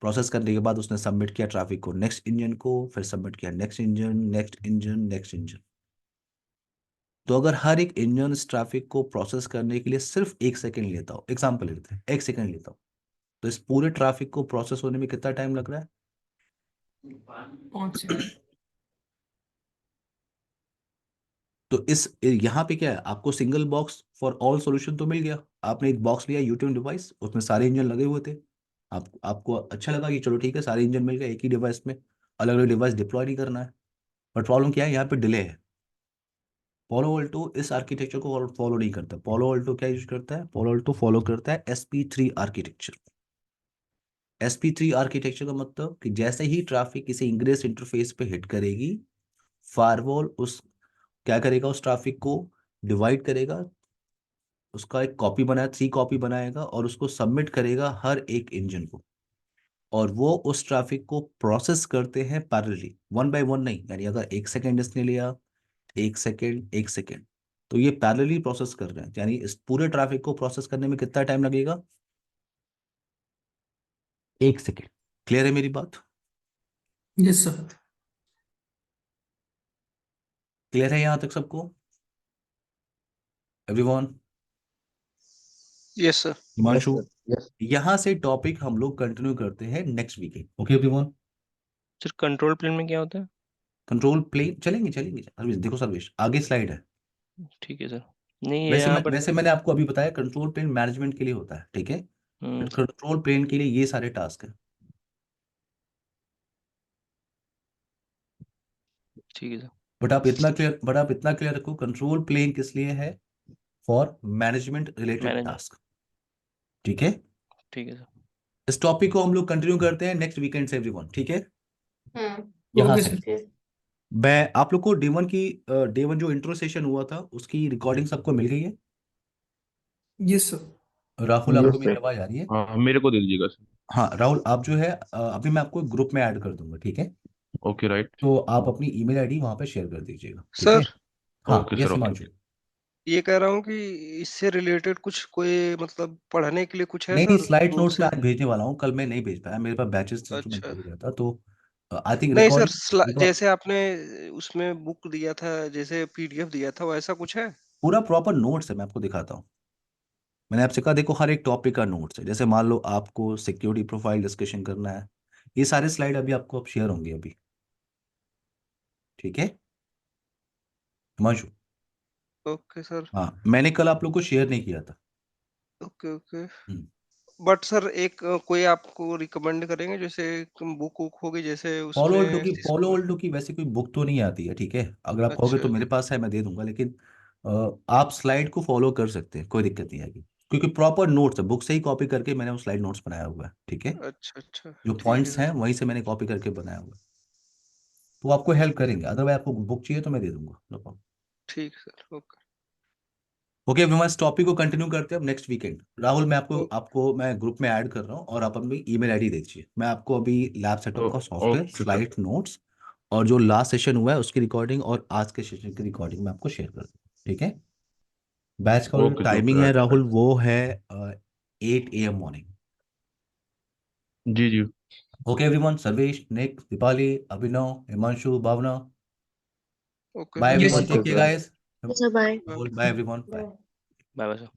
Speaker 1: प्रोसेस करने के बाद उसने सबमिट किया ट्रैफिक को नेक्स्ट इंजन को, फिर सबमिट किया next engine, next engine, next engine. तो अगर हर एक इंजन इस ट्रैफिक को प्रोसेस करने के लिए सिर्फ 1 सेकंड लेता हो, एग्जाम्पल लेते हैं 1 सेकंड लेता हो, तो इस पूरे ट्रैफिक को प्रोसेस होने में कितना टाइम लग रहा है?
Speaker 2: 5 सेकंड।
Speaker 1: तो इस यहाँ पे क्या है? आपको single box for all solution तो मिल गया। आपने एक बॉक्स लिया यूटीएम डिवाइस, उसमें सारे इंजन लगे हुए थे। आपको अच्छा लगा कि चलो ठीक है, सारे इंजन मिल गए एक ही डिवाइस में, अलग अलग डिवाइस डिप्लॉय नहीं करना है। बट प्रॉब्लम क्या है? यहाँ पे डिले है। पोलो अल्टो इस आर्किटेक्चर को फॉलो नहीं करता। पोलो अल्टो क्या यूज करता है? पोलो अल्टो फॉलो करता है SP3 आर्किटेक्चर। SP3 आर्किटेक्चर का मतलब कि जैसे ही ट्रैफिक किसी इंग्रेस इंटरफेस पे हिट करेगी, फायरवॉल उस क्या करेगा, उस ट्रैफिक को डिवाइड करेगा, उसका एक कॉपी बनाया, 3 कॉपी बनाएगा और उसको सबमिट करेगा हर एक इंजन को, और वो उस ट्रैफिक को प्रोसेस करते हैं पैरेलली, 1 बाय 1 नहीं। यानी अगर 1 सेकेंड इसने लिया, 1 सेकेंड 1 सेकेंड, तो ये पैरेलली प्रोसेस कर रहे हैं। यानी इस पूरे ट्रैफिक को प्रोसेस करने में कितना टाइम लगेगा? 1 सेकेंड। क्लियर है मेरी बात?
Speaker 2: Yes sir.
Speaker 1: क्लियर है यहां तक सबको? Everyone?
Speaker 6: Yes sir.
Speaker 3: Yes
Speaker 1: Himanshu?
Speaker 3: Sir, yes.
Speaker 1: यहां से टॉपिक हम लोग कंटिन्यू करते हैं next weekend. Okay everyone?
Speaker 4: Sir control plane में क्या होता है?
Speaker 1: कंट्रोल प्लेन चलेंगे चलेंगे। सर्विस देखो, सर्विस आगे स्लाइड है।
Speaker 4: ठीक है सर। नहीं ये यहाँ पर
Speaker 1: वैसे मैंने आपको अभी बताया कंट्रोल प्लेन मैनेजमेंट के लिए होता है, ठीक है?
Speaker 4: सर,
Speaker 1: कंट्रोल प्लेन के लिए ये सारे टास्क है।
Speaker 4: ठीक है सर।
Speaker 1: बट आप इतना क्लियर रखो, कंट्रोल प्लेन किस लिए है? For management related
Speaker 4: manage
Speaker 1: task, ठीक है?
Speaker 4: ठीक है सर।
Speaker 1: इस टॉपिक को हम लोग कंटिन्यू करते हैं नेक्स्ट वीकेंड से एवरीवन, ठीक है?
Speaker 5: हम्म।
Speaker 1: यहाँ
Speaker 2: ओके
Speaker 1: से
Speaker 2: सर।
Speaker 5: फिर
Speaker 1: मैं आप लोग को डे वन जो इंट्रो सेशन हुआ था उसकी रिकॉर्डिंग सबको मिल गई है?
Speaker 2: Yes sir.
Speaker 1: राहुल, आपको
Speaker 3: यस
Speaker 1: मेरी
Speaker 3: सर।
Speaker 1: आवाज आ रही है?
Speaker 7: हाँ मेरे को दे दीजिएगा सर।
Speaker 1: हाँ राहुल, आप जो है अभी मैं आपको ग्रुप में ऐड कर दूंगा, ठीक है?
Speaker 7: Okay right.
Speaker 1: तो आप अपनी ईमेल आईडी वहां पे शेयर कर दीजिएगा, ठीक है?
Speaker 6: सर
Speaker 1: हाँ
Speaker 7: okay
Speaker 1: yes
Speaker 7: sir, okay.
Speaker 1: Himanshu.
Speaker 6: ये कह रहा हूँ कि इससे रिलेटेड कुछ कोई मतलब पढ़ने के लिए कुछ है
Speaker 1: नहीं
Speaker 6: सर
Speaker 1: स्लाइड
Speaker 6: दूर
Speaker 1: नोट्स
Speaker 6: से?
Speaker 1: मैं आज भेजने वाला हूँ, कल मैं नहीं भेज पाया, मेरे पास बैचेस थी तो मैं
Speaker 6: अच्छा।
Speaker 1: भूल गया था। तो आई थिंक
Speaker 6: नहीं सर,
Speaker 1: रिकॉर्डिंग
Speaker 6: जैसे आपने उसमें बुक दिया था, जैसे PDF दिया था, वैसा कुछ है?
Speaker 1: पूरा प्रॉपर नोट्स है, मैं आपको दिखाता हूँ। मैंने आपसे कहा देखो हर एक टॉपिक का नोट्स है। जैसे मान लो आपको सिक्योरिटी प्रोफाइल डिस्कशन करना है, ये सारे स्लाइड अभी आपको अब शेयर होंगे अभी, ठीक है हिमांशु?
Speaker 6: Okay sir.
Speaker 1: हाँ मैंने कल आप लोग को शेयर नहीं किया था।
Speaker 6: Okay okay.
Speaker 1: Hmm.
Speaker 6: But sir एक कोई आपको रिकमेंड करेंगे, जैसे बुक वुक होगी जैसे उसमें
Speaker 1: पोलो
Speaker 6: सिस्को में?
Speaker 1: ऑल्टो की वैसे कोई बुक तो नहीं आती है, ठीक है? अगर आप कहोगे तो
Speaker 6: अच्छा
Speaker 1: मेरे पास है, मैं दे दूंगा, लेकिन आप स्लाइड को फॉलो कर सकते हैं, कोई दिक्कत नहीं आएगी, क्योंकि प्रॉपर नोट्स है, बुक से ही कॉपी करके मैंने वो स्लाइड नोट्स बनाया हुआ है, ठीक है?
Speaker 6: अच्छा अच्छा,
Speaker 1: जो
Speaker 6: ठीक है
Speaker 1: पॉइंट्स हैं
Speaker 6: सर।
Speaker 1: वहीं से मैंने कॉपी करके बनाया हुआ है, तो वो आपको हेल्प करेंगे। अदरवाइज आपको बुक चाहिए तो मैं दे दूंगा, नो प्रॉब्लम।
Speaker 6: ठीक सर, ओके।
Speaker 1: ओके मैं इस टॉपिक को कंटिन्यू करते हैं अब नेक्स्ट वीकेंड। राहुल मैं आपको
Speaker 6: ओ-
Speaker 1: आपको मैं ग्रुप में ऐड कर रहा हूँ, और आप अपनी ईमेल आईडी दे दीजिए। मैं आपको अभी लैब सेटअप का software,
Speaker 7: okay sir.
Speaker 1: Slide notes और जो लास्ट सेशन हुआ है उसकी रिकॉर्डिंग और आज के सेशन की रिकॉर्डिंग मैं आपको शेयर कर दूँ, ठीक है? बैच का जो
Speaker 7: ओके सर,
Speaker 1: टाइमिंग
Speaker 7: ओके
Speaker 1: है
Speaker 7: राइट
Speaker 1: राहुल
Speaker 7: राइट।
Speaker 1: वो है 8 AM मॉर्निंग।
Speaker 7: जी जी।
Speaker 1: Okay everyone, Sarvesh, Nick, Deepali, Abhinav, Himanshu, Bhavna,
Speaker 6: okay
Speaker 1: bye
Speaker 6: sir,
Speaker 2: yes
Speaker 1: everyone,
Speaker 6: bye
Speaker 7: okay
Speaker 1: take
Speaker 6: bye.
Speaker 1: Care
Speaker 7: sir.
Speaker 1: Guys.
Speaker 5: अच्छा bye.
Speaker 1: Rahul bye everyone, bye.
Speaker 5: Bye.
Speaker 4: Bye bye sir.